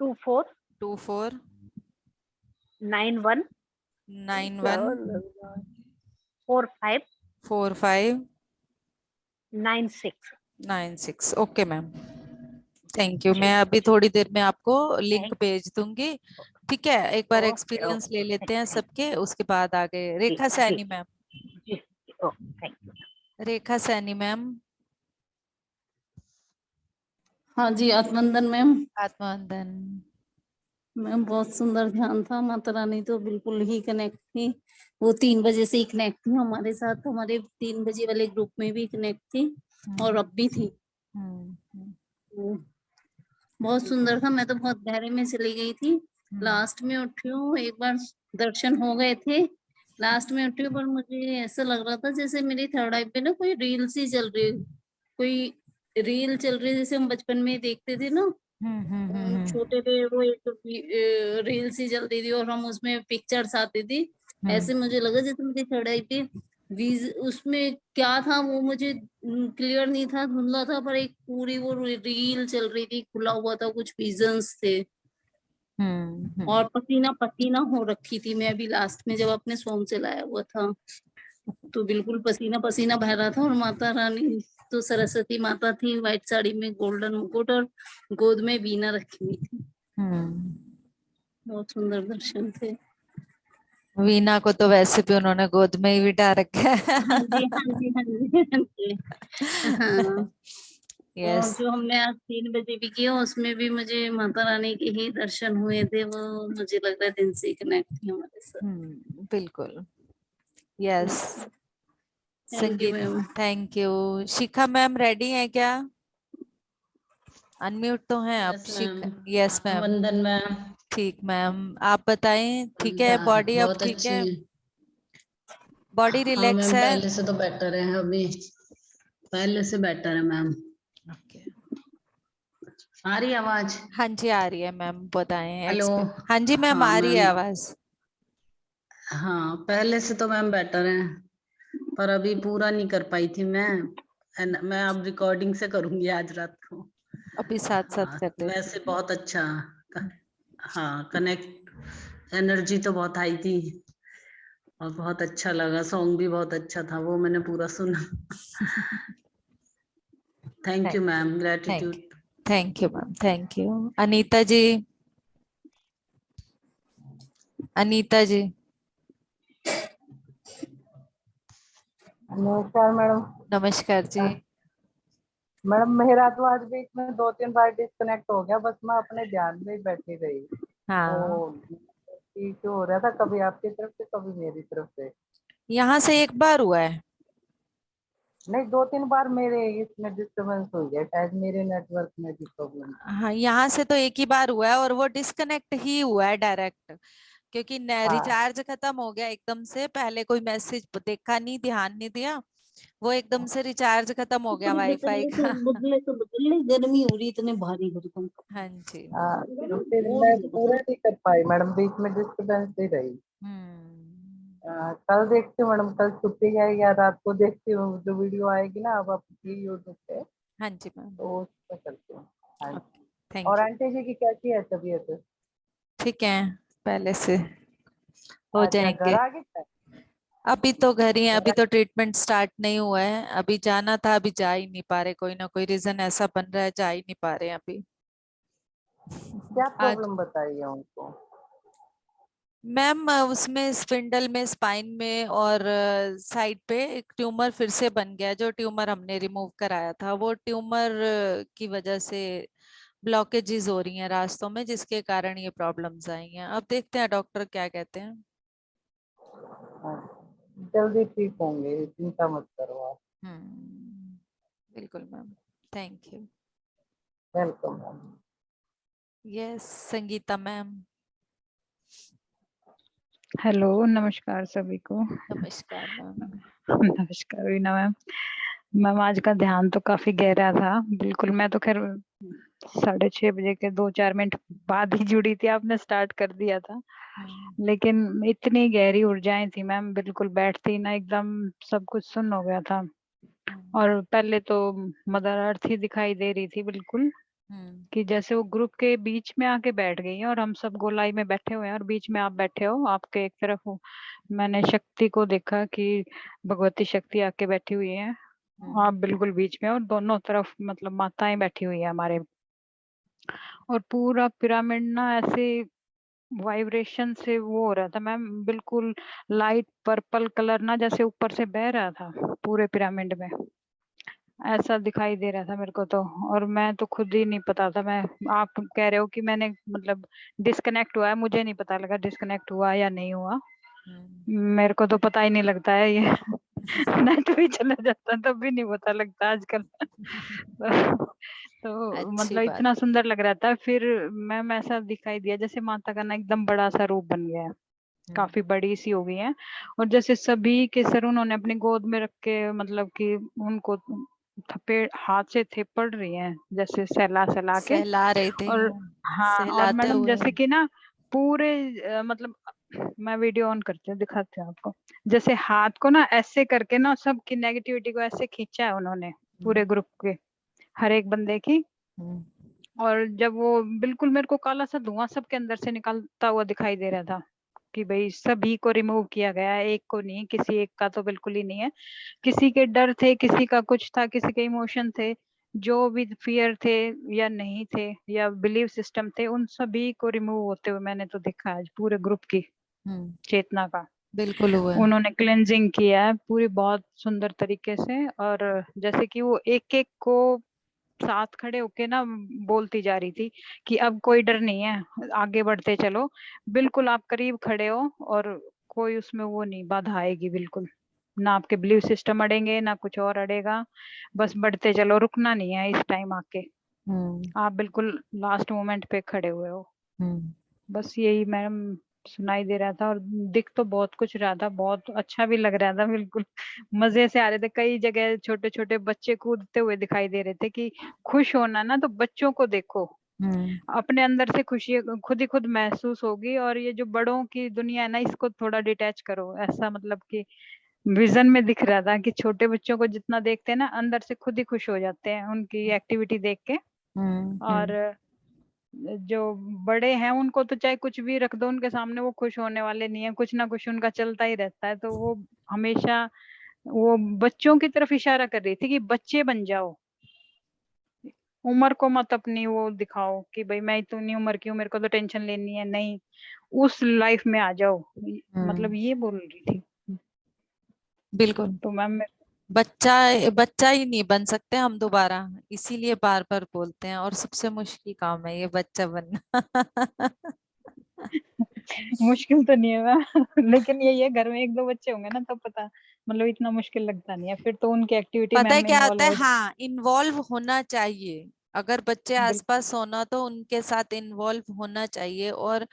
24 24 91 91 ध्यान रखना। 45 45 96। 96। Okay ma'am, thank you. जी मैं अभी थोड़ी देर में आपको लिंक थैंक भेज दूंगी। ठीक है, एक बार ओके एक्सपीरियंस ले ओके लेते हैं थैंक सबके, उसके बाद आगे। जी रेखा जी सैनी मैम, जी okay thank you. Rekha Saini ma'am, हाँ जी, आत्मवंदन मैम। आत्मवंदन। मैम बहुत सुंदर ध्यान था। माता रानी तो बिल्कुल ही कनेक्ट थी, वो 3 बजे से ही कनेक्ट थी हमारे साथ, हमारे 3 बजे वाले ग्रुप में भी कनेक्ट थी और अब भी थी। तो बहुत सुंदर था, मैं तो बहुत गहरे में चली गई थी। लास्ट में उठी हूँ, एक बार दर्शन हो गए थे, लास्ट में उठी हूँ, पर मुझे ऐसा लग रहा था जैसे मेरी थर्ड आई पे ना कोई रील सी चल रही, कोई रील चल रही जैसे हम बचपन में देखते थे ना, हम छोटे थे, वो एक रील सी चलती थी और हम उसमें पिक्चर्स आती थी। ऐसे मुझे लगा जैसे मेरी थर्ड आई पे उसमें क्या था वो मुझे क्लियर नहीं था, धुंधला था, पर एक पूरी वो रील चल रही थी, खुला हुआ था, कुछ विजन्स थे और पसीना पसीना हो रखी थी मैं अभी लास्ट में जब अपने सोम से लाया हुआ था, तो बिल्कुल पसीना पसीना बह रहा था। और माता रानी तो सरस्वती माता थी, व्हाइट साड़ी में, गोल्डन मुकुट और गोद में वीणा रखी हुई थी। बहुत सुंदर दर्शन थे। वीना को तो वैसे भी उन्होंने गोद में ही बिठा रखा है। हाँ जी हाँ जी हाँ जी हाँ जी। हाँ, और यस, जो हमने आज 3 बजे भी किया उसमें भी मुझे माता रानी के ही दर्शन हुए थे, वो मुझे लग रहा है दिन से कनेक्ट थी हमारे साथ। बिल्कुल, yes. Thank you Sangeet, ma'am. Thank you. Shikha ma'am ready है क्या? अनम्यूट तो हैं आप? Yes ma'am. Shikha, yes ma'am, वंदन मैम। ठीक मैम, आप बताएं, ठीक है? बॉडी अब बहुत ठीक अच्छी। है? बॉडी हाँ रिलैक्स मैम, है? पहले से तो बेटर है, अभी पहले से बेटर है मैम। ओके, आ रही आवाज? हाँ जी आ रही है मैम, बताएं। हेलो। हाँ जी मैम, हाँ आ रही है मैम, आवाज। हाँ पहले से तो मैम बेटर है, पर अभी पूरा नहीं कर पाई थी मैं अब रिकॉर्डिंग से करूंगी आज रात को। अभी साथ साथ हाँ, कर देते वैसे बहुत अच्छा। हाँ, कनेक्ट एनर्जी तो बहुत आई थी और बहुत अच्छा लगा। सॉन्ग भी बहुत अच्छा था, वो मैंने पूरा सुना। Thank you ma'am, gratitude. Thank you ma'am, thank you. Anita ji, Anita ji, नमस्कार मैडम। नमस्कार जी। मैडम मेरा तो आज बीच में 2-3 बार डिस्कनेक्ट हो गया, बस मैं अपने ध्यान में ही बैठी रही। हाँ, वो इश्यू हो रहा था, कभी आपकी तरफ से कभी मेरी तरफ से। यहाँ से एक बार हुआ है। नहीं, 2-3 बार मेरे इसमें डिस्टरबेंस हो गया, शायद मेरे नेटवर्क में भी प्रॉब्लम। हाँ, यहाँ से तो एक ही बार हुआ है और वो डिस्कनेक्ट ही हुआ है डायरेक्ट, क्योंकि हाँ रिचार्ज खत्म हो गया एकदम से। पहले कोई मैसेज देखा नहीं, ध्यान नहीं दिया, वो एकदम से रिचार्ज खत्म हो गया ऊपर वाईफाई का। तो बदले गर्मी हो रही इतने भारी भरकम। हाँ जी। हाँ, तो फिर मैं पूरा नहीं कर पाई मैडम, बीच में डिस्टरबेंस ही रही। कल देखती हूँ मैडम, कल छुट्टी है या रात को देखती हूँ, जो वीडियो आएगी ना अब आपकी यूट्यूब पे, हाँ जी मैम। तो उसमें करती हूँ। हाँ जी। थैंक और यू। आंटी जी की कैसी है तबीयत? ठीक है, पहले से हो अच्छा, घर जाएंगे। आ गई क्या? अभी तो घर ही है, घर अभी तो ट्रीटमेंट स्टार्ट नहीं हुआ है। अभी जाना था, अभी जा ही नहीं पा रहे, कोई ना कोई रीजन ऐसा बन रहा है, जा ही नहीं पा रहे हैं अभी। क्या आज प्रॉब्लम बताई है उनको? मैम उसमें स्पिंडल में, स्पाइन में और साइड पे एक ट्यूमर फिर से बन गया। जो ट्यूमर हमने रिमूव कराया था, वो ट्यूमर की वजह से ब्लॉकेजेस हो रही हैं रास्तों में, जिसके कारण ये प्रॉब्लम्स आई हैं। अब देखते हैं डॉक्टर क्या कहते हैं। हाँ, जल्दी ठीक होंगे, चिंता मत करो आप। बिल्कुल ma'am, thank you. Welcome ma'am. Yes, Sangeeta ma'am. Hello, नमस्कार सभी को। नमस्कार मैम। नमस्कार वीना मैम। मैम आज का ध्यान तो काफी गहरा था, बिल्कुल। मैं तो खैर 6:30 बजे के 2-4 मिनट बाद ही जुड़ी थी, आपने स्टार्ट कर दिया था, लेकिन इतनी गहरी ऊर्जाएं थी मैम, बिल्कुल बैठती ना एकदम सब कुछ सुन्न हो गया था। और पहले तो मदर अर्थ ही दिखाई दे रही थी बिल्कुल, कि जैसे वो ग्रुप के बीच में आके बैठ गई है और हम सब गोलाई में बैठे हुए हैं और बीच में आप बैठे हो, आपके एक तरफ हो। मैंने शक्ति को देखा कि भगवती शक्ति आके बैठी हुई है, आप बिल्कुल बीच में, और दोनों तरफ मतलब माताएं बैठी हुई है हमारे। और पूरा पिरामिड ना ऐसे वाइब्रेशन से वो हो रहा था मैम, बिल्कुल लाइट पर्पल कलर ना जैसे ऊपर से बह रहा था पूरे पिरामिड में, ऐसा दिखाई दे रहा था मेरे को तो। और मैं तो खुद ही नहीं पता था, मैं, आप कह रहे हो कि मैंने मतलब डिस्कनेक्ट हुआ है, मुझे नहीं पता लगा डिस्कनेक्ट हुआ या नहीं हुआ। मेरे को तो पता ही नहीं लगता है ये। नेट भी चला जाता तब भी नहीं पता लगता आजकल। तो अच्छी मतलब बात इतना है। सुंदर लग रहा था। फिर मैम ऐसा दिखाई दिया जैसे माता का ना एकदम बड़ा सा रूप बन गया है, काफी बड़ी सी हो गई है। और जैसे सभी के सर उन्होंने अपनी गोद में रख के, मतलब कि उनको थपे हाथ से थेपड़ रही हैं जैसे सहला सहला के। सहला रहे थे, और हाँ, और सहलाते मैडम हुए। जैसे कि ना पूरे मतलब मैं वीडियो ऑन करती हूँ, दिखाती हूँ आपको। जैसे हाथ को ना ऐसे करके ना सबकी नेगेटिविटी को ऐसे खींचा है उन्होंने, पूरे ग्रुप के हर एक बंदे की। और जब वो बिल्कुल मेरे को काला सा धुआं सबके अंदर से निकलता हुआ दिखाई दे रहा था कि भाई सभी को रिमूव किया गया है, एक को नहीं, किसी एक का तो बिल्कुल ही नहीं है। किसी के डर थे, किसी का कुछ था, किसी के इमोशन थे, जो भी फियर थे या नहीं थे या बिलीव सिस्टम थे, उन सभी को रिमूव होते हुए मैंने तो देखा आज पूरे ग्रुप की चेतना का। बिल्कुल हुआ है। उन्होंने क्लेंजिंग किया है पूरी बहुत सुंदर तरीके से। और जैसे कि वो एक एक को साथ खड़े होके ना बोलती जा रही थी कि अब कोई डर नहीं है, आगे बढ़ते चलो। बिल्कुल आप करीब खड़े हो और कोई उसमें वो नहीं, बाधा आएगी बिल्कुल ना, आपके बिलीव सिस्टम अड़ेंगे ना कुछ और अड़ेगा, बस बढ़ते चलो, रुकना नहीं है इस टाइम आके। आप बिल्कुल लास्ट मोमेंट पे खड़े हुए हो। बस यही मैडम सुनाई दे रहा था। और दिख तो बहुत कुछ रहा था, बहुत अच्छा भी लग रहा था, बिल्कुल मजे से आ रहे थे। कई जगह छोटे छोटे बच्चे कूदते हुए दिखाई दे रहे थे कि खुश होना ना तो बच्चों को देखो, अपने अंदर से खुशी खुद ही खुद महसूस होगी। और ये जो बड़ों की दुनिया है ना, इसको थोड़ा डिटैच करो, ऐसा मतलब कि विजन में दिख रहा था कि छोटे बच्चों को जितना देखते हैं ना, अंदर से खुद ही खुश हो जाते हैं उनकी एक्टिविटी देख के। और जो बड़े हैं उनको तो चाहे कुछ भी रख दो उनके सामने, वो खुश होने वाले नहीं है, कुछ ना कुछ उनका चलता ही रहता है। तो वो हमेशा वो बच्चों की तरफ इशारा कर रही थी कि बच्चे बन जाओ, उम्र को मत अपनी वो दिखाओ कि भाई मैं इतनी उम्र की हूँ, मेरे को तो टेंशन लेनी है, नहीं, उस लाइफ में आ जाओ, मतलब ये बोल रही थी। बिल्कुल। तो मैम बच्चा बच्चा ही नहीं बन सकते हम दोबारा, इसीलिए बार बार बोलते हैं, और सबसे मुश्किल काम है ये बच्चा बनना। मुश्किल तो नहीं है मैम, लेकिन यही है घर में एक दो बच्चे होंगे ना, तब पता मतलब इतना मुश्किल लगता नहीं है, फिर तो उनकी एक्टिविटी पता है मैम क्या इन्वॉल्व होता है, हो हाँ इन्वॉल्व होना चाहिए। अगर बच्चे बिल्कुल आसपास होना तो उनके साथ इन्वॉल्व होना चाहिए, और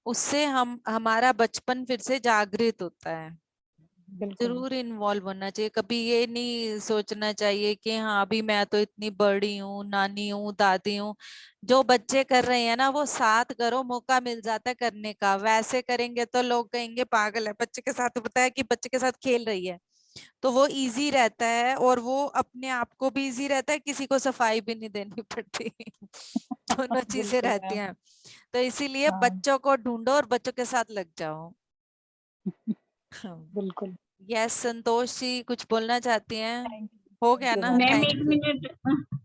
उससे हम हमारा बचपन फिर से जागृत होता है। बिल्कुल जरूर इन्वॉल्व होना चाहिए, कभी ये नहीं सोचना चाहिए कि हाँ अभी मैं तो इतनी बड़ी हूँ, नानी हूँ, दादी हूँ। जो बच्चे कर रहे हैं ना वो साथ करो, मौका मिल जाता है करने का। वैसे करेंगे तो लोग कहेंगे पागल है, बच्चे के साथ पता है कि बच्चे के साथ खेल रही है, तो वो इजी रहता है, और वो अपने आप को भी इजी रहता है, किसी को सफाई भी नहीं देनी पड़ती। दोनों चीजें बिल्कुल रहती मैम। हैं। तो इसीलिए हाँ बच्चों को ढूंढो और बच्चों के साथ लग जाओ। बिल्कुल। यस, संतोष जी कुछ बोलना चाहती हैं? हो थैंक गया यू ना, मैम। मैम थैंक एक यू। मिनट।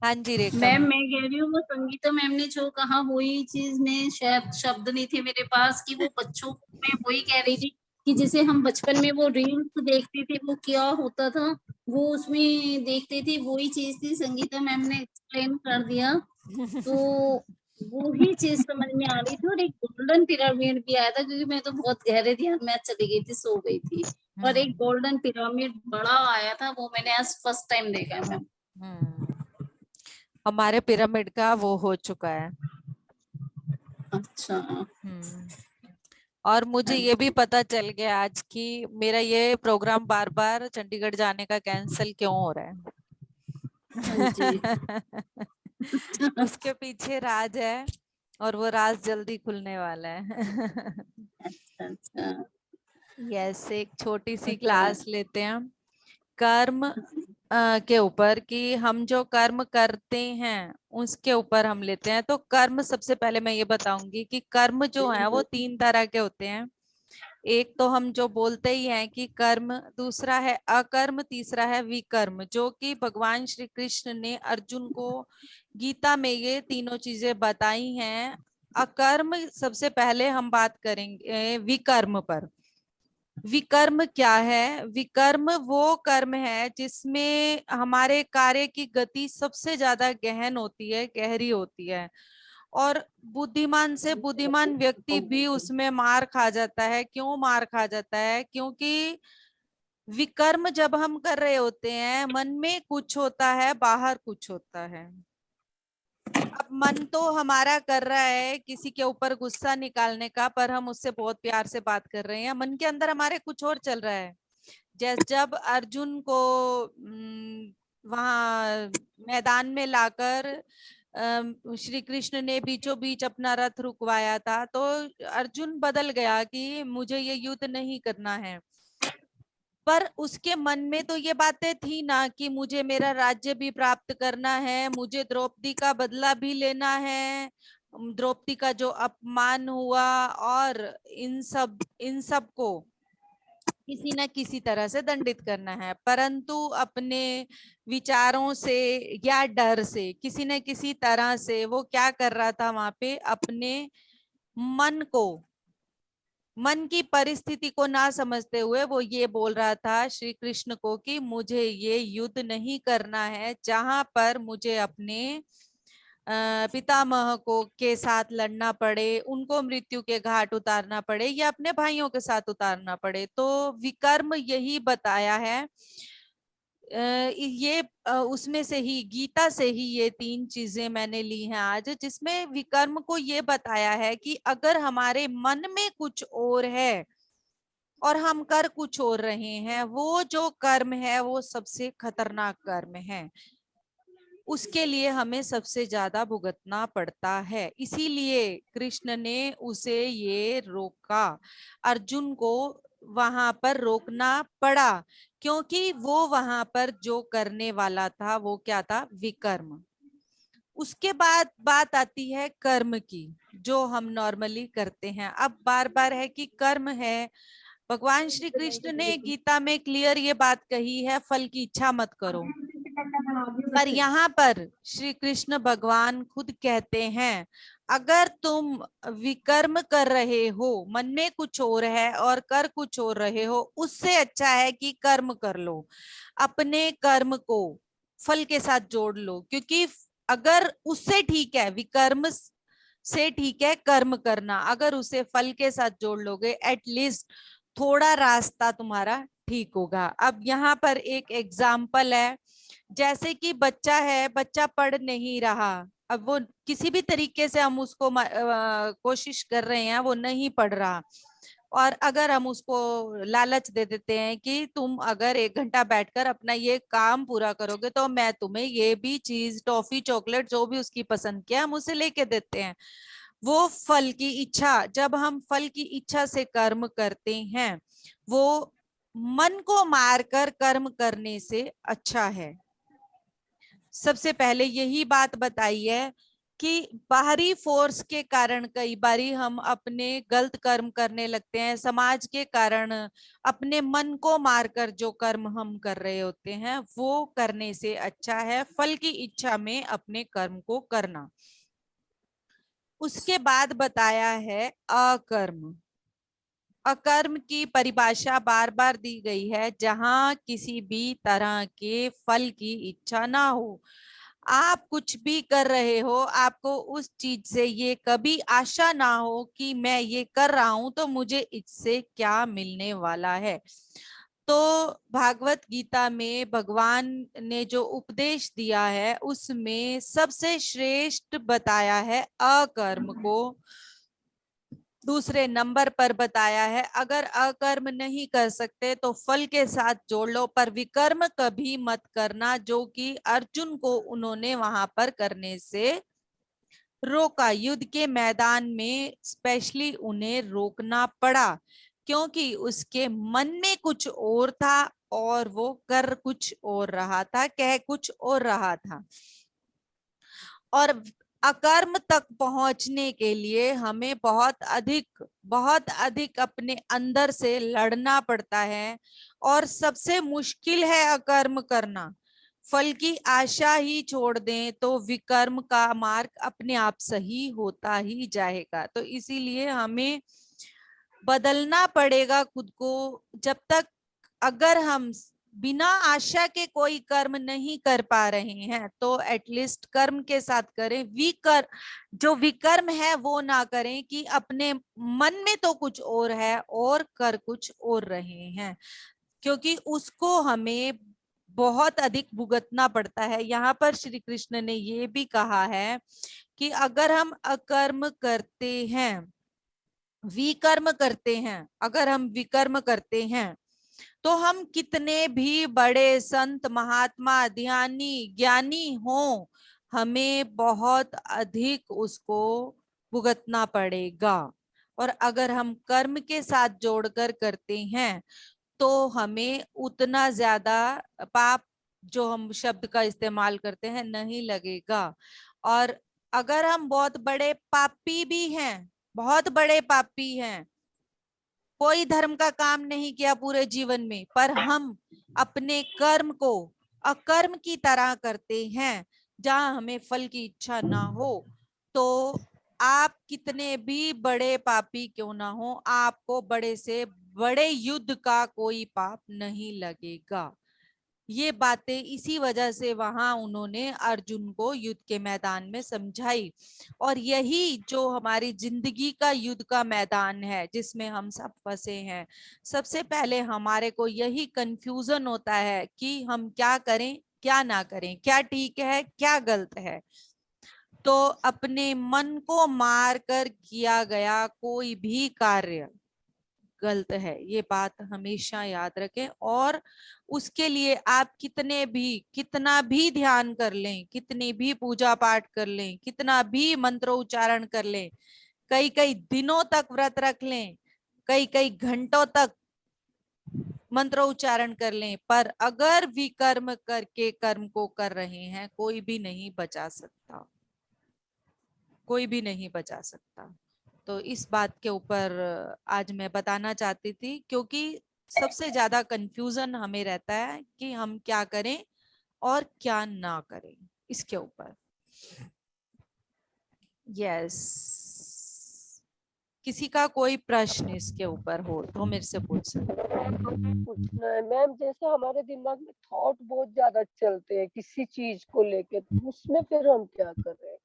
हाँ जी रेखा मैम मैम। मैं कह रही हूँ वो संगीता मैम ने जो कहा वही चीज में शायद शब्द नहीं थे मेरे पास, कि वो बच्चों में वही कह रही थी कि जैसे हम बचपन में वो रील्स देखते थे वो क्या होता था, वो उसमें देखते थे, वही चीज थी, संगीता मैम ने एक्सप्लेन कर दिया। तो वो ही चीज समझ में आ रही थी, और एक गोल्डन पिरामिड भी आया था, क्योंकि मैं तो बहुत गहरे ध्यान में आज चली गई थी, सो गई थी। और एक गोल्डन पिरामिड बड़ा आया था, वो मैंने आज फर्स्ट टाइम देखा है मैम। हमारे पिरामिड का वो हो चुका है। अच्छा। और मुझे ये भी पता चल गया आज कि मेरा ये प्रोग्राम बार बार चंडीगढ़ जाने का कैंसिल क्यों हो रहा है। हाँ जी। उसके पीछे राज है, और वो राज जल्दी खुलने वाला है। अच्छा अच्छा। यस, एक छोटी सी अच्छा। क्लास लेते हैं हम कर्म के ऊपर, कि हम जो कर्म करते हैं उसके ऊपर हम लेते हैं। तो कर्म, सबसे पहले मैं ये बताऊंगी कि कर्म जो है वो 3 तरह के होते हैं। एक तो हम जो बोलते ही हैं कि कर्म, दूसरा है अकर्म, तीसरा है विकर्म, जो कि भगवान श्री कृष्ण ने अर्जुन को गीता में ये तीनों चीजें बताई हैं। अकर्म, सबसे पहले हम बात करेंगे विकर्म पर। विकर्म क्या है? विकर्म वो कर्म है जिसमें हमारे कार्य की गति सबसे ज्यादा गहन होती है, गहरी होती है, और बुद्धिमान से बुद्धिमान व्यक्ति भी उसमें मार खा जाता है। क्यों मार खा जाता है? क्योंकि विकर्म जब हम कर रहे होते हैं, मन में कुछ होता है, बाहर कुछ होता है। अब मन तो हमारा कर रहा है किसी के ऊपर गुस्सा निकालने का, पर हम उससे बहुत प्यार से बात कर रहे हैं, मन के अंदर हमारे कुछ और चल रहा है। जब अर्जुन को वहां मैदान में लाकर श्री कृष्ण ने बीचों बीच अपना रथ रुकवाया था, तो अर्जुन बदल गया कि मुझे ये युद्ध नहीं करना है। पर उसके मन में तो ये बातें थी ना कि मुझे मेरा राज्य भी प्राप्त करना है, मुझे द्रौपदी का बदला भी लेना है, द्रौपदी का जो अपमान हुआ, और इन सब को किसी न किसी तरह से दंडित करना है। परंतु अपने विचारों से या डर से किसी न किसी तरह से वो क्या कर रहा था वहां पे, अपने मन की परिस्थिति को ना समझते हुए वो ये बोल रहा था श्री कृष्ण को कि मुझे ये युद्ध नहीं करना है, जहां पर मुझे अपने पितामह को के साथ लड़ना पड़े, उनको मृत्यु के घाट उतारना पड़े, या अपने भाइयों के साथ उतारना पड़े। तो विकर्म यही बताया है। ये उसमें से ही, गीता से ही ये 3 चीजें मैंने ली हैं आज, जिसमें विकर्म को ये बताया है कि अगर हमारे मन में कुछ और है और हम कर कुछ और रहे हैं, वो जो कर्म है वो सबसे खतरनाक कर्म है, उसके लिए हमें सबसे ज्यादा भुगतना पड़ता है। इसीलिए कृष्ण ने उसे ये रोका, अर्जुन को वहां पर रोकना पड़ा, क्योंकि वो वहां पर जो करने वाला था वो क्या था? विकर्म। उसके बाद बात आती है कर्म की, जो हम नॉर्मली करते हैं। अब बार बार है कि कर्म है, भगवान श्री कृष्ण ने गीता में क्लियर ये बात कही है, फल की इच्छा मत करो। पर यहाँ पर श्री कृष्ण भगवान खुद कहते हैं, अगर तुम विकर्म कर रहे हो, मन में कुछ और है और कर कुछ और रहे हो, उससे अच्छा है कि कर्म कर लो। अपने कर्म को फल के साथ जोड़ लो, क्योंकि अगर उससे ठीक है, विकर्म से ठीक है कर्म करना, अगर उसे फल के साथ जोड़ लोगे एटलीस्ट थोड़ा रास्ता तुम्हारा ठीक होगा। अब यहाँ पर एक एग्जाम्पल है, जैसे कि बच्चा है, बच्चा पढ़ नहीं रहा, अब वो किसी भी तरीके से हम उसको कोशिश कर रहे हैं, वो नहीं पढ़ रहा, और अगर हम उसको लालच दे देते हैं कि तुम अगर 1 घंटा बैठकर अपना ये काम पूरा करोगे तो मैं तुम्हें ये भी चीज, टॉफी, चॉकलेट, जो भी उसकी पसंद की है, हम उसे लेके देते हैं। वो फल की इच्छा, जब हम फल की इच्छा से कर्म करते हैं, वो मन को मारकर कर्म करने से अच्छा है। सबसे पहले यही बात बताई है कि बाहरी फोर्स के कारण कई बारी हम अपने गलत कर्म करने लगते हैं, समाज के कारण अपने मन को मारकर जो कर्म हम कर रहे होते हैं, वो करने से अच्छा है फल की इच्छा में अपने कर्म को करना। उसके बाद बताया है अकर्म। अकर्म की परिभाषा बार बार दी गई है, जहां किसी भी तरह के फल की इच्छा ना हो। आप कुछ भी कर रहे हो, आपको उस चीज से ये कभी आशा ना हो कि मैं ये कर रहा हूं तो मुझे इससे क्या मिलने वाला है। तो भागवत गीता में भगवान ने जो उपदेश दिया है, उसमें सबसे श्रेष्ठ बताया है अकर्म को। दूसरे नंबर पर बताया है अगर अकर्म नहीं कर सकते तो फल के साथ जोड़ लो, पर विकर्म कभी मत करना, जो कि अर्जुन को उन्होंने वहां पर करने से रोका। युद्ध के मैदान में स्पेशली उन्हें रोकना पड़ा, क्योंकि उसके मन में कुछ और था और वो कर कुछ और रहा था, कह कुछ और रहा था। और अकर्म तक पहुंचने के लिए हमें बहुत अधिक अपने अंदर से लड़ना पड़ता है, और सबसे मुश्किल है अकर्म करना। फल की आशा ही छोड़ दें तो विकर्म का मार्ग अपने आप सही होता ही जाएगा। तो इसीलिए हमें बदलना पड़ेगा खुद को। जब तक अगर हम बिना आशा के कोई कर्म नहीं कर पा रहे हैं तो एटलीस्ट कर्म के साथ करें। जो विकर्म है वो ना करें कि अपने मन में तो कुछ और है और कर कुछ और रहे हैं, क्योंकि उसको हमें बहुत अधिक भुगतना पड़ता है। यहाँ पर श्री कृष्ण ने ये भी कहा है कि अगर हम अकर्म करते हैं, विकर्म करते हैं, अगर हम विकर्म करते हैं तो हम कितने भी बड़े संत, महात्मा, ध्यानी, ज्ञानी हो, हमें बहुत अधिक उसको भुगतना पड़ेगा। और अगर हम कर्म के साथ जोड़कर करते हैं तो हमें उतना ज्यादा पाप, जो हम शब्द का इस्तेमाल करते हैं, नहीं लगेगा। और अगर हम बहुत बड़े पापी भी हैं, बहुत बड़े पापी हैं, कोई धर्म का काम नहीं किया पूरे जीवन में, पर हम अपने कर्म को अकर्म की तरह करते हैं जहां हमें फल की इच्छा ना हो, तो आप कितने भी बड़े पापी क्यों ना हो, आपको बड़े से बड़े युद्ध का कोई पाप नहीं लगेगा। ये बातें इसी वजह से वहां उन्होंने अर्जुन को युद्ध के मैदान में समझाई। और यही जो हमारी जिंदगी का युद्ध का मैदान है जिसमें हम सब फंसे हैं, सबसे पहले हमारे को यही कंफ्यूजन होता है कि हम क्या करें क्या ना करें, क्या ठीक है क्या गलत है। तो अपने मन को मार कर किया गया कोई भी कार्य गलत है, ये बात हमेशा याद रखें। और उसके लिए आप कितना भी ध्यान कर लें, कितनी भी पूजा पाठ कर लें, कितना भी मंत्रोच्चारण कर लें, कई कई दिनों तक व्रत रख लें, कई कई घंटों तक मंत्रोच्चारण कर लें, पर अगर विकर्म करके कर्म को कर रहे हैं, कोई भी नहीं बचा सकता, कोई भी नहीं बचा सकता। तो इस बात के ऊपर आज मैं बताना चाहती थी, क्योंकि सबसे ज्यादा कंफ्यूजन हमें रहता है कि हम क्या करें और क्या ना करें इसके ऊपर। यस, किसी का कोई प्रश्न इसके ऊपर हो तो मेरे से पूछ सकते हैं। पूछना है मैम, जैसे हमारे दिमाग में थॉट बहुत ज्यादा चलते हैं किसी चीज को लेके, तो उसमें फिर हम क्या कर रहे हैं?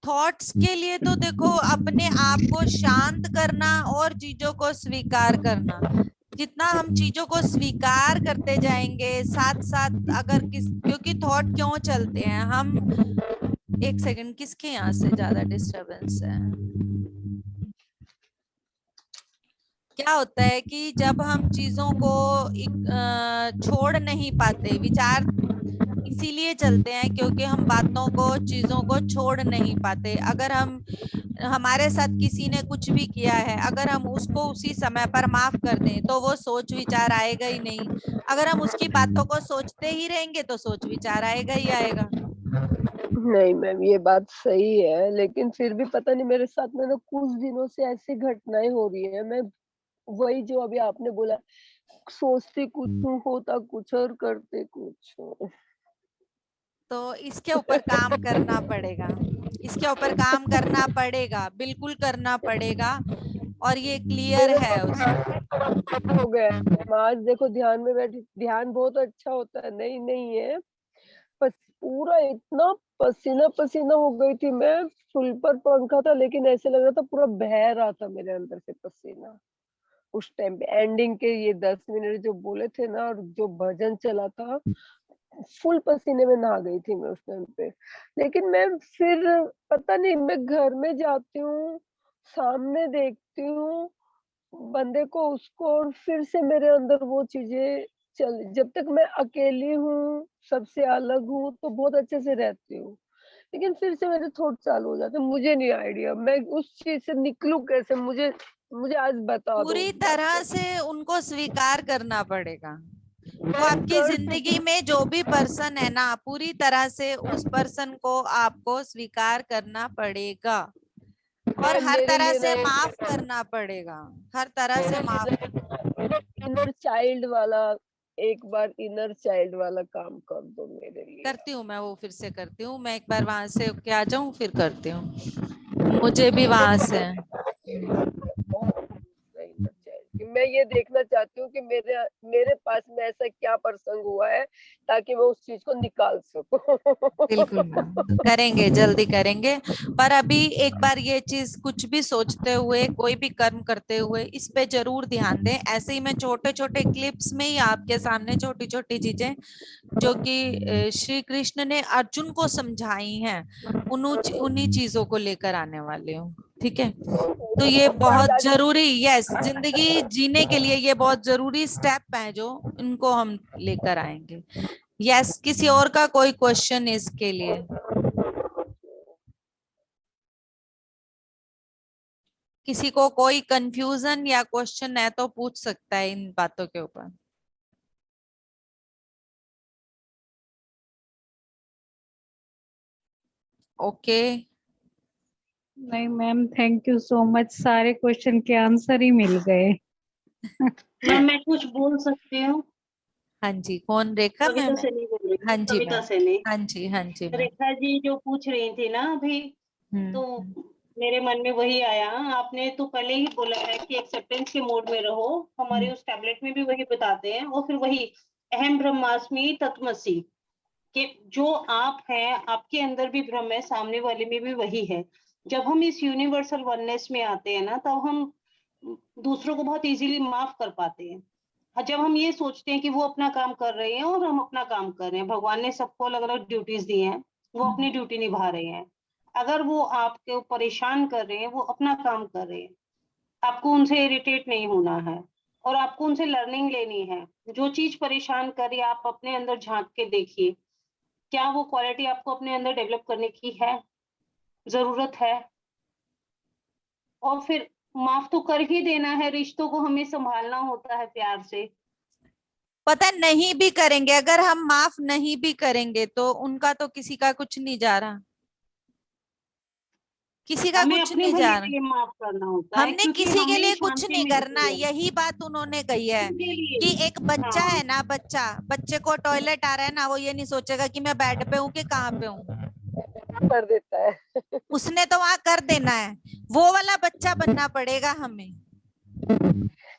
थॉट्स के लिए तो देखो, अपने आप को शांत करना और चीजों को स्वीकार करना। जितना हम चीजों को स्वीकार करते जाएंगे साथ साथ, अगर क्योंकि थॉट क्यों चलते हैं हम, एक सेकंड, किसके यहाँ से ज्यादा डिस्टरबेंस है? क्या होता है कि जब हम चीजों को छोड़ नहीं पाते, विचार इसीलिए चलते हैं क्योंकि हम बातों को, चीजों को छोड़ नहीं पाते। अगर हमारे साथ किसी ने कुछ भी किया है, अगर हम उसको उसी समय पर माफ कर दें तो वो सोच विचार आएगा ही नहीं। अगर हम उसकी बातों को सोचते ही रहेंगे तो सोच विचार आएगा ही आएगा। नहीं मैम, ये बात सही है, लेकिन फिर भी पता नहीं मेरे साथ में ना कुछ दिनों से ऐसी घटनाएं हो रही है। मैं वही जो अभी आपने बोला, सोचते कुछ हूँ, होता कुछ और करते कुछ हूँ। तो इसके ऊपर काम करना पड़ेगा, इसके ऊपर काम करना पड़ेगा, बिल्कुल करना पड़ेगा। और ये क्लियर है उसमें। हो गया है। आज देखो ध्यान में बैठी, ध्यान बहुत अच्छा होता है, नहीं है, बस पूरा इतना पसीना पसीना हो गई थी मैं। फुल पर पंखा था लेकिन ऐसे लग रहा था पूरा बह रहा था मेरे अंदर से पसीना। उस टाइम पे एंडिंग के ये 10 मिनट जो बोले थे ना, और जो भजन चला था, फुल पसीने में नहा गई थी मैं उस टाइम पे। लेकिन मैं फिर पता नहीं, मैं घर में जाती हूँ, सामने देखती हूँ बंदे को, उसको, और फिर से मेरे अंदर वो चीजें चल। जब तक मैं अकेली हूँ, सबसे अलग हूँ, तो बहुत अच्छे से रहती हूँ, लेकिन फिर से मेरे थॉट चालू हो जाते हैं। मुझे नहीं आइडिया मैं उस चीज से निकलूं कैसे, मुझे मुझे आज बता दो। पूरी तरह से उनको स्वीकार करना पड़ेगा। तो आपकी जिंदगी में जो भी पर्सन है ना, पूरी तरह से उस पर्सन को आपको स्वीकार करना पड़ेगा और हर तरह से माफ करना पड़ेगा, हर तरह से माफ। इनर चाइल्ड वाला, एक बार इनर चाइल्ड वाला काम कर दो मेरे लिए। करती हूँ मैं, वो फिर से करती हूँ मैं, एक बार वहां से क्या आ जाऊं फिर करती हूँ, मुझे भी वहां से। मैं ये देखना चाहती हूँ कि मेरे मेरे पास में ऐसा क्या प्रसंग हुआ है ताकि मैं उस चीज को निकाल सकूं। बिल्कुल करेंगे, जल्दी करेंगे। पर अभी एक बार ये चीज, कुछ भी सोचते हुए, कोई भी कर्म करते हुए, इस पे जरूर ध्यान दें। ऐसे ही मैं छोटे छोटे क्लिप्स में ही आपके सामने छोटी छोटी चीजें जो कि श्री कृष्ण ने अर्जुन को समझाई हैं, उन्हीं चीजों को लेकर आने वाले हूँ। ठीक है, तो ये बहुत जरूरी, यस, जिंदगी जीने के लिए ये बहुत जरूरी स्टेप है जो इनको हम लेकर आएंगे। यस, किसी और का कोई क्वेश्चन इसके लिए? किसी को कोई कंफ्यूजन या क्वेश्चन है तो पूछ सकता है इन बातों के ऊपर। ओके, नहीं ma'am, thank you so much, सारे क्वेश्चन के आंसर ही मिल गए। मैम मैं कुछ बोल सकती हूँ? हाँ जी, कौन? रेखा मैम? कविता सैनी बोल रही हूँ। हाँ जी कविता मैम। सैनी। हाँ जी, हाँ जी मैम। रेखा जी जो पूछ रही थी ना अभी, तो मेरे मन में वही आया। आपने तो पहले ही बोला है कि एक्सेप्टेंस के मोड में रहो, हमारे उस टैबलेट में भी वही बताते हैं। और फिर वही अहम ब्रह्मास्मि तत्त्वमसि, कि जो आप हैं, आपके अंदर भी ब्रह्म है, सामने वाले में भी वही है। जब हम इस यूनिवर्सल वननेस में आते हैं ना, तब हम दूसरों को बहुत इजीली माफ कर पाते हैं। जब हम ये सोचते हैं कि वो अपना काम कर रहे हैं और हम अपना काम कर रहे हैं, भगवान ने सबको अलग अलग ड्यूटीज दी हैं, वो अपनी ड्यूटी निभा रहे हैं। अगर वो आपको परेशान कर रहे हैं, वो अपना काम कर रहे हैं, आपको उनसे इरिटेट नहीं होना है और आपको उनसे लर्निंग लेनी है। जो चीज परेशान कर रही है, आप अपने अंदर झांक के देखिए, क्या वो क्वालिटी आपको अपने अंदर डेवलप करने की है, जरूरत है। और फिर माफ तो कर ही देना है, रिश्तों को हमें संभालना होता है प्यार से। पता नहीं भी करेंगे, अगर हम माफ नहीं भी करेंगे तो उनका तो किसी का कुछ नहीं जा रहा, किसी का हमें कुछ अपने नहीं भले जा के लिए माफ करना होता रहा। है, हमने क्योंकि किसी के हमें लिए कुछ शांति नहीं करना। मिलती है यही बात उन्होंने कही है उनके लिए। कि एक बच्चा हाँ। है ना, बच्चे को टॉयलेट आ रहा है ना, वो ये नहीं सोचेगा कि मैं बेड पे हूँ कि कहाँ पे हूँ। कर देता है। उसने तो वहां कर देना है, वो वाला बच्चा बनना पड़ेगा हमें।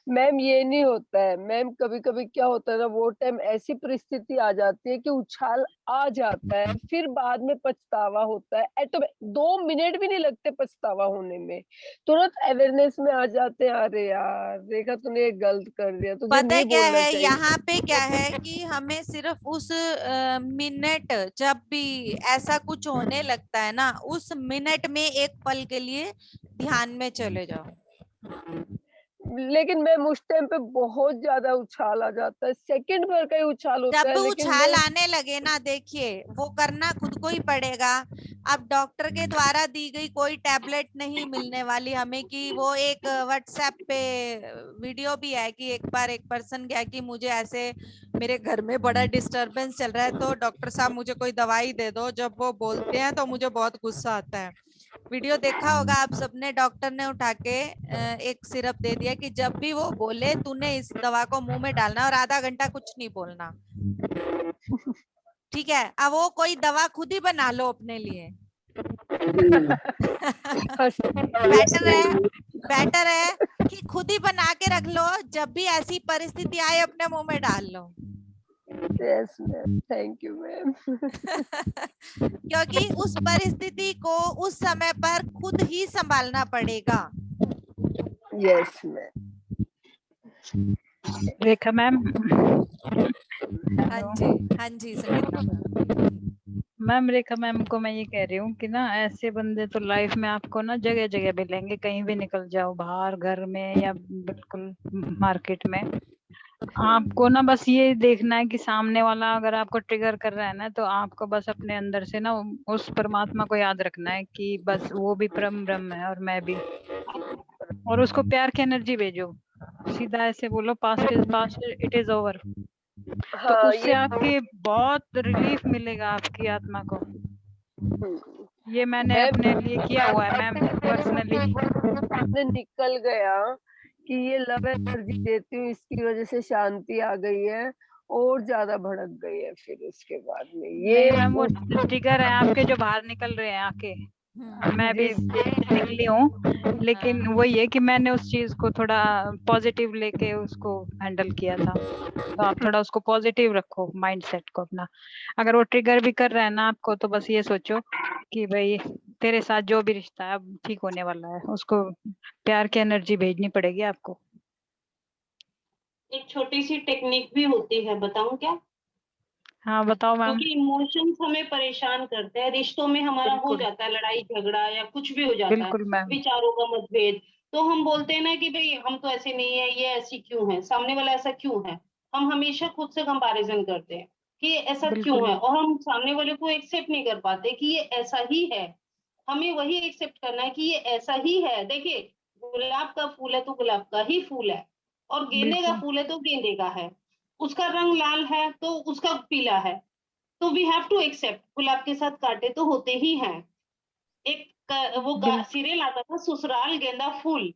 मैम ये नहीं होता है मैम, कभी कभी क्या होता है ना, वो टाइम ऐसी परिस्थिति आ जाती है कि उछाल आ जाता है, फिर बाद में पछतावा होता है। तो 2 मिनट भी नहीं लगते पछतावा होने में, तुरंत अवेयरनेस में आ जाते हैं, अरे यार देखा तूने ये गलत कर दिया, तुझे पता है नहीं क्या बोलना है, चाहिए। यहाँ पे क्या है कि हमें सिर्फ उस मिनट, जब भी ऐसा कुछ होने लगता है ना, उस मिनट में एक पल के लिए ध्यान में चले जाओ। लेकिन मैम उस टाइम पे बहुत ज्यादा उछाल आ जाता है, सेकंड भर का ही उछाल होता जब है, लेकिन उछाल मैं आने लगे ना, देखिए वो करना खुद को ही पड़ेगा। अब डॉक्टर के द्वारा दी गई कोई टैबलेट नहीं मिलने वाली हमें, कि वो एक व्हाट्सएप पे वीडियो भी है कि एक बार एक पर्सन गया कि मुझे ऐसे मेरे घर में बड़ा डिस्टरबेंस चल रहा है, तो डॉक्टर साहब मुझे कोई दवाई दे दो। जब वो बोलते हैं तो मुझे बहुत गुस्सा आता है। वीडियो देखा होगा आप सबने, डॉक्टर ने उठा के एक सिरप दे दिया कि जब भी वो बोले तूने इस दवा को मुंह में डालना और आधा घंटा कुछ नहीं बोलना। ठीक है, अब वो कोई दवा खुद ही बना लो अपने लिए। बेटर है कि खुद ही बना के रख लो, जब भी ऐसी परिस्थिति आए अपने मुंह में डाल लो। Yes ma'am, thank you ma'am. क्योंकि उस परिस्थिति को उस समय पर खुद ही संभालना पड़ेगा। Yes ma'am. रेखा मैम। हाँ जी, हाँ जी संगीता मैम, रेखा मैम को मैं ये कह रही हूँ कि ना ऐसे बंदे तो लाइफ में आपको ना जगह जगह मिलेंगे, कहीं भी निकल जाओ, बाहर, घर में या बिल्कुल मार्केट में। आपको ना बस ये देखना है कि सामने वाला अगर आपको ट्रिगर कर रहा है ना, तो आपको बस अपने अंदर से ना उस परमात्मा को याद रखना है कि बस वो भी परम ब्रह्म है और मैं भी, और उसको प्यार की एनर्जी भेजो। सीधा ऐसे बोलो, past is past, it is over. तो हाँ, उससे आपके बहुत रिलीफ मिलेगा आपकी आत्मा को। ये मैंने अपने लिए किया हुआ है मैम, पर्सनली। निकल गया कि ये लव एनर्जी देती हूँ, इसकी वजह से शांति आ गई है और ज्यादा भड़क गई है। फिर उसके बाद में ये मैम वो ट्रिगर है आपके जो बाहर निकल रहे हैं आके, मैं भी निकली हूँ, लेकिन वही है कि मैंने उस चीज को थोड़ा पॉजिटिव लेके उसको हैंडल किया था। तो आप थोड़ा उसको पॉजिटिव रखो, माइंडसेट को अपना। अगर वो ट्रिगर भी कर रहा है ना आपको, तो बस ये सोचो कि भाई तेरे साथ जो भी रिश्ता है अब ठीक होने वाला है, उसको प्यार की एनर्जी भेजनी पड़ेगी आपको। एक छोटी सी टेक्निक भी होती है, बताऊं क्या? हाँ बताओ मैम। क्योंकि इमोशंस हमें परेशान करते हैं, रिश्तों में हमारा हो जाता है लड़ाई झगड़ा या कुछ भी हो जाता है, बिल्कुल मैम। विचारों का मतभेद। तो हम बोलते हैं ना कि भाई हम तो ऐसे नहीं है, ये ऐसी क्यों है, सामने वाला ऐसा क्यों है। हम हमेशा खुद से कंपैरिजन करते हैं कि ये ऐसा क्यों है, और हम सामने वाले को एक्सेप्ट नहीं कर पाते कि ये ऐसा ही है। हमें वही एक्सेप्ट करना है कि ये ऐसा ही है। देखिए, गुलाब का फूल है तो गुलाब का ही फूल है, और गेंदे का फूल है तो गेंदे का है, उसका रंग लाल है तो उसका पीला है। तो वी हैव टू एक्सेप्ट, गुलाब के साथ कांटे तो होते ही हैं। एक वो सीरियल आता था, ससुराल गेंदा फूल,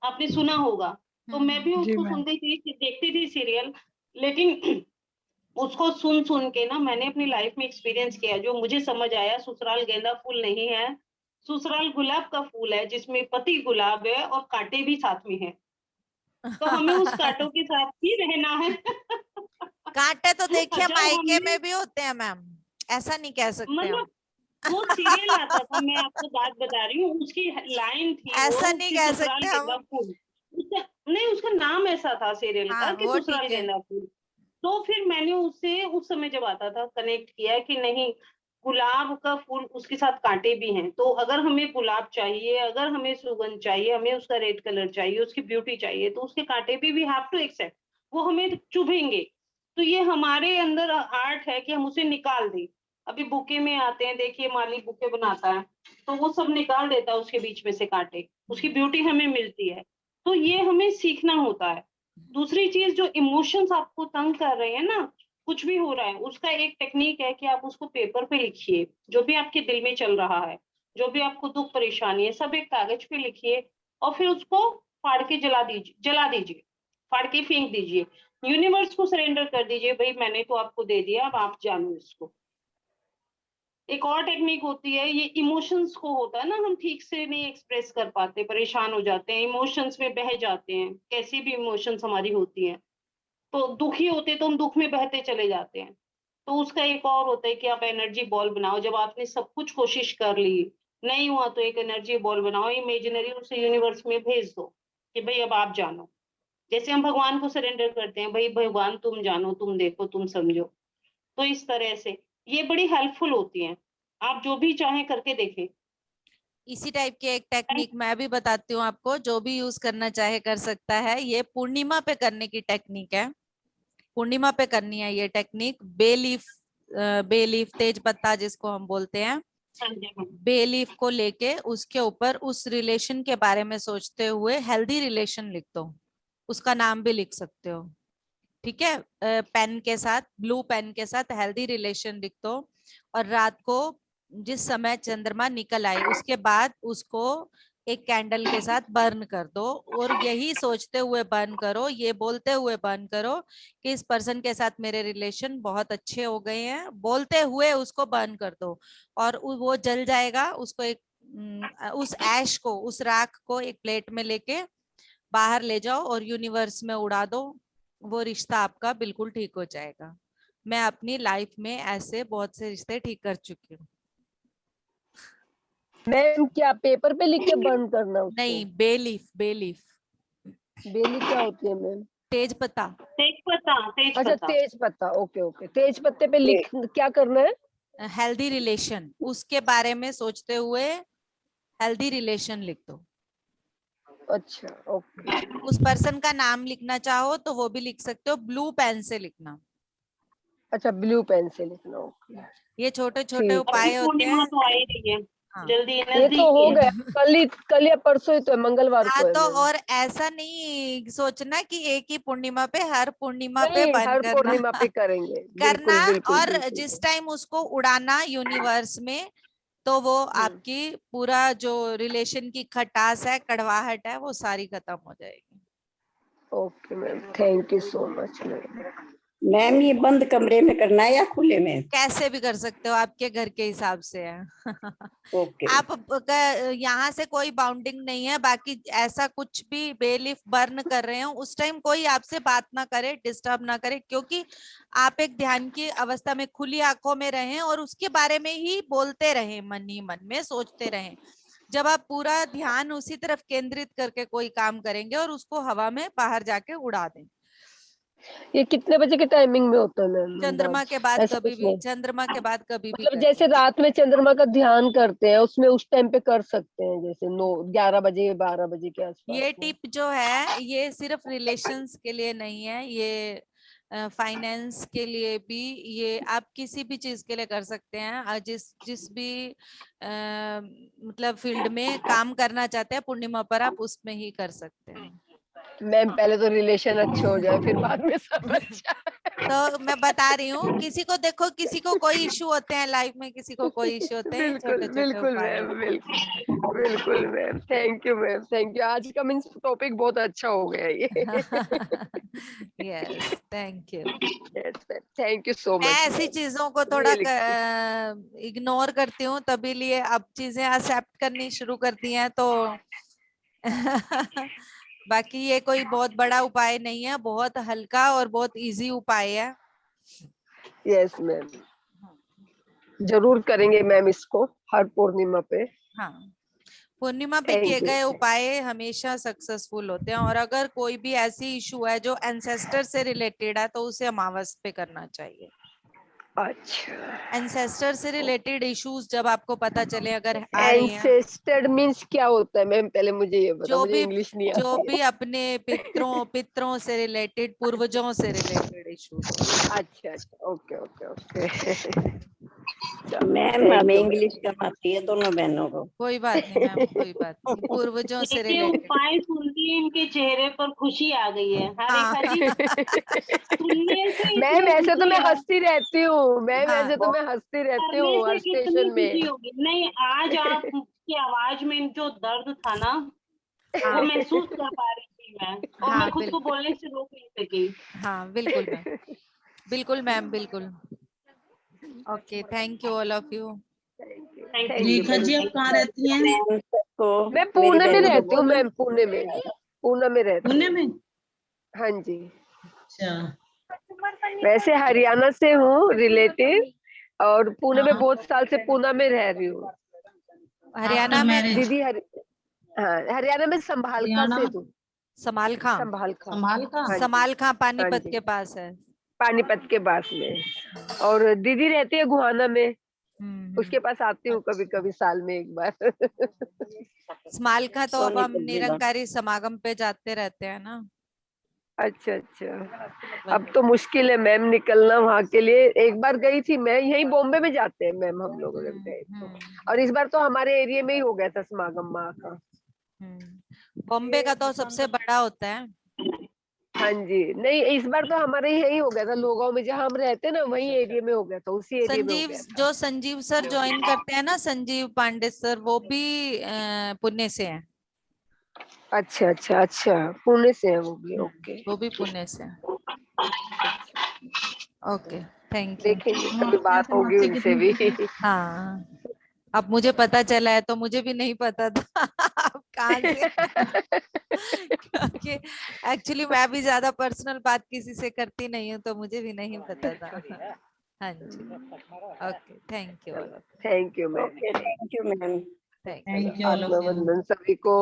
आपने सुना होगा। तो मैं भी उसको सुनती थी, देखती थी सीरियल, लेकिन उसको सुन सुन के ना मैंने अपनी लाइफ में एक्सपीरियंस किया, जो मुझे समझ आया, ससुराल गेंदा फूल नहीं है, ससुराल गुलाब का फूल है, जिसमें पति गुलाब है और कांटे भी साथ में हैं। तो हमें उस कांटों के साथ ही रहना है। कांटे तो देखिए जब मायके हमने में भी होते हैं मैम, ऐसा नहीं कह सकते हम। मतलब वो सीरियल आता था, मैं आपको बात बता रही हूँ, उसकी लाइन थी ऐसा वो नहीं कि कह ससुराल सकते गेंदा हम। फूल। उसका नहीं, उसका नाम ऐसा था सीरियल का हाँ कि वो ससुराल ठीक है। गेंदा फूल। तो फिर मैंने उससे उस समय जब आता था कनेक्ट किया कि नहीं, गुलाब का फूल उसके साथ कांटे भी हैं। तो अगर हमें गुलाब चाहिए, अगर हमें सुगंध चाहिए, हमें उसका रेड कलर चाहिए, उसकी ब्यूटी चाहिए, तो उसके कांटे भी वी हैव टू एक्सेप्ट, वो हमें चुभेंगे। तो ये हमारे अंदर आर्ट है कि हम उसे निकाल दें। अभी बुके में आते हैं, देखिए माली बुके बनाता है, तो वो सब निकाल देता है उसके बीच में से कांटे, उसकी ब्यूटी हमें मिलती है। तो ये हमें सीखना होता है। दूसरी चीज, जो इमोशंस आपको तंग कर रहे हैं ना, कुछ भी हो रहा है, उसका एक टेक्निक है कि आप उसको पेपर पे लिखिए, जो भी आपके दिल में चल रहा है, जो भी आपको दुख परेशानी है, सब एक कागज पे लिखिए, और फिर उसको फाड़ के जला दीजिए, फाड़ के फेंक दीजिए। यूनिवर्स को सरेंडर कर दीजिए, भाई मैंने तो आपको दे दिया, अब आप जानो इसको। एक और टेक्निक होती है, ये इमोशंस को होता है ना, हम ठीक से नहीं एक्सप्रेस कर पाते, परेशान हो जाते हैं, इमोशंस में बह जाते हैं, कैसी भी इमोशंस हमारी होती हैं, तो दुखी होते तो हम दुख में बहते चले जाते हैं। तो उसका एक और होता है कि आप एनर्जी बॉल बनाओ, जब आपने सब कुछ कोशिश कर ली, नहीं हुआ, तो एक एनर्जी बॉल बनाओ, इमेजिनरी, उसे यूनिवर्स में भेज दो कि भाई अब आप जानो। जैसे हम भगवान को सरेंडर करते हैं, भाई भगवान तुम जानो, तुम देखो, तुम समझो। तो इस तरह से ये बड़ी हेल्पफुल होती हैं, आप जो भी चाहें करके देखें। इसी टाइप की एक टेक्निक मैं भी बताती हूँ आपको, जो भी यूज करना चाहे कर सकता है। ये पूर्णिमा पे करने की टेक्निक है, पूर्णिमा पे करनी है ये टेक्निक। बे लीफ तेज पत्ता जिसको हम बोलते हैं, बे लीफ को लेके उसके ऊपर उस रिलेशन के बारे में सोचते हुए हेल्दी रिलेशन लिख दो, उसका नाम भी लिख सकते हो, ठीक है। पेन के साथ, ब्लू पेन के साथ हेल्दी रिलेशन लिख दो, और रात को जिस समय चंद्रमा निकल आए उसके बाद उसको एक कैंडल के साथ बर्न कर दो, और यही सोचते हुए बर्न करो, ये बोलते हुए बर्न करो कि इस पर्सन के साथ मेरे रिलेशन बहुत अच्छे हो गए हैं, बोलते हुए उसको बर्न कर दो, और वो जल जाएगा। उसको एक उस ऐश को, उस राख को एक प्लेट में लेके बाहर ले जाओ और यूनिवर्स में उड़ा दो, वो रिश्ता आपका बिल्कुल ठीक हो जाएगा। मैं अपनी लाइफ में ऐसे बहुत से रिश्ते ठीक कर चुकी हूँ। मैम क्या पेपर पे लिख के बर्न करना उसको? नहीं, बेलीफ, बेलीफ। बेली क्या होती है मैम? तेज पत्ता। अच्छा तेज पत्ता, ओके ओके। तेज पत्ते पे लिख क्या करना है? हेल्दी रिलेशन, उसके बारे में सोचते हुए हेल्दी रिलेशन लिख दो। अच्छा ओके। उस पर्सन का नाम लिखना चाहो तो वो भी लिख सकते हो, ब्लू पेन से लिखना। अच्छा ब्लू पेन से लिखना, ओके। ये छोटे छोटे उपाय होते हैं। तो आ ही रही है, जल्दी ये तो हो गया, कल या परसों ही तो है, मंगलवार को है तो मैम। और ऐसा नहीं सोचना कि एक ही पूर्णिमा पे, हर पूर्णिमा पे नहीं, बंद हर करना। पूर्णिमा पे करेंगे। करना, बिल्कुल बिल्कुल और बिल्कुल। जिस टाइम उसको उड़ाना यूनिवर्स में, तो वो आपकी पूरा जो रिलेशन की खटास है, कड़वाहट है, वो सारी खत्म हो जाएगी। Okay ma'am, thank you so much ma'am. Ma'am ये बंद कमरे में करना है या खुले में? कैसे भी कर सकते हो, आपके घर के हिसाब से है। ओके। आप यहाँ से कोई बाउंडिंग नहीं है। बाकी ऐसा कुछ भी बेलीफ बर्न कर रहे हो उस टाइम कोई आपसे बात ना करे, डिस्टर्ब ना करे, क्योंकि आप एक ध्यान की अवस्था में खुली आंखों में रहें और उसके बारे में ही बोलते रहें, मन ही मन में सोचते रहें। जब आप पूरा ध्यान उसी तरफ केंद्रित करके कोई काम करेंगे और उसको हवा में बाहर जाके उड़ा दें। ये कितने बजे के टाइमिंग में होता है मैम? चंद्रमा के बाद ऐसा कभी कुछ भी, नहीं, चंद्रमा के बाद कभी भी मतलब करें। जैसे रात में चंद्रमा का ध्यान करते हैं उसमें उस टाइम पे कर सकते हैं, जैसे 11 बजे 12 बजे के आसपास ये में। टिप जो है ये सिर्फ रिलेशंस के लिए नहीं है, ये फाइनेंस के लिए भी, ये आप किसी भी चीज के लिए कर सकते हैं। जिस भी मतलब फील्ड में काम करना चाहते हैं, पूर्णिमा पर आप उसमें ही कर सकते हैं। मैम पहले तो रिलेशन अच्छे हो जाए, फिर बाद में सब अच्छा। तो मैं बता रही हूँ, किसी को देखो, किसी को कोई इशू होते हैं लाइफ में, किसी को कोई इशू होते हैं, बिल्कुल छोटे छोटे बिल्कुल उपाय। मैम, बिल्कुल बिल्कुल ma'am. Thank you ma'am, thank you. आज का मीन्स टॉपिक बहुत अच्छा हो गया ये। Yes, thank you. Yes ma'am, thank you सो मैं मच ऐसी मैम। चीजों को थोड़ा रियली इग्नोर करती हूँ, तभी लिए अब चीजें एक्सेप्ट करनी शुरू करती हैं तो बाकी ये कोई बहुत बड़ा उपाय नहीं है, बहुत हल्का और बहुत इजी उपाय है। यस मैम, जरूर करेंगे मैम इसको हर पूर्णिमा पे। हाँ, पूर्णिमा पे Thank किए you. गए उपाय हमेशा सक्सेसफुल होते हैं। और अगर कोई भी ऐसी इशू है जो एंसेस्टर से रिलेटेड है, तो उसे अमावस पे करना चाहिए। अच्छा, एंसेस्टर से रिलेटेड इश्यूज जब आपको पता चले अगर आ रही हैं, एंसेस्टर मीन्स क्या होता है मैम? पहले मुझे ये बता, मुझे इंग्लिश नहीं जो आती भी है। अपने पितरों से रिलेटेड, पूर्वजों से रिलेटेड इश्यूज। अच्छा अच्छा, ओके ओके ओके। मैम हमें इंग्लिश कम आती है दोनों बहनों को। कोई बात नहीं मैम, कोई बात नहीं, पूर्वजों से देखिए रिलेटेड। उपाय सुनती है, इनके चेहरे पर खुशी आ गई है। हाँ रेखा जी, सुनने से मैम इसमें ऐसे तो खुशी मैं है, हंसती रहती हूँ मैम, हाँ, ऐसे तो मैं हंसती रहती करने हूँ से हर कितनी स्टेशन खुशी में। होगी। नहीं, आज आपकी आवाज में जो दर्द था ना, वो हाँ, महसूस कर पा रही थी मैं, और हाँ मैं खुद को बिल्कुल, बोलने से रोक नहीं सकी। हाँ बिल्कुल मैम, बिल्कुल मैम, बिल्कुल। Okay, thank you all of you. Thank you Rekha ji आप कहाँ रहती हैं? मैं पुणे में रहती हूँ मैम, पुणे में रहती पुणे हूँ। में? हाँ जी, अच्छा। वैसे हरियाणा से हूँ रिलेटिव, और पुणे में बहुत साल से पुणे में रह रही हूँ। हरियाणा में दीदी हाँ, हरियाणा में संभालका से हूँ। समालखा हाँ जी, समालखा पानीपत हाँ जी, के पास है। पानीपत के पास में। और दीदी रहती है गुहाना में, उसके पास आती हूँ कभी कभी साल में एक बार। समालखा तो अब हम निरंकारी समागम पे जाते रहते हैं ना। अच्छा अच्छा, अब तो मुश्किल है मैम निकलना वहाँ के लिए। एक बार गई थी मैं, यही बॉम्बे में जाते हैं मैम हम लोग अगर गए तो। और इस बार तो हमारे एरिया में ही हो गया था समागम माँ का। बॉम्बे का तो सबसे बड़ा होता है। हाँ जी, नहीं इस बार तो हमारे यही हो गया था, लोगांव में जहाँ हम रहते हैं ना वही एरिया में हो गया था, उसी एरिया में हो संजीव गया था। जो संजीव सर ज्वाइन करते हैं ना, संजीव पांडे सर, वो भी पुणे से हैं। अच्छा अच्छा अच्छा, पुणे से है वो भी। ओके, वो भी पुणे से हैं। Okay, thank you. देखेंगे कभी बात होगी उनसे भी। हाँ, अब मुझे पता चला है, तो मुझे भी नहीं पता था आप कहाँ से। क्योंकि एक्चुअली मैं भी ज्यादा पर्सनल बात किसी से करती नहीं हूँ, तो मुझे भी नहीं पता था। हाँ जी, okay, thank you. Thank you ma'am, thank आत्मा वंदन सभी को।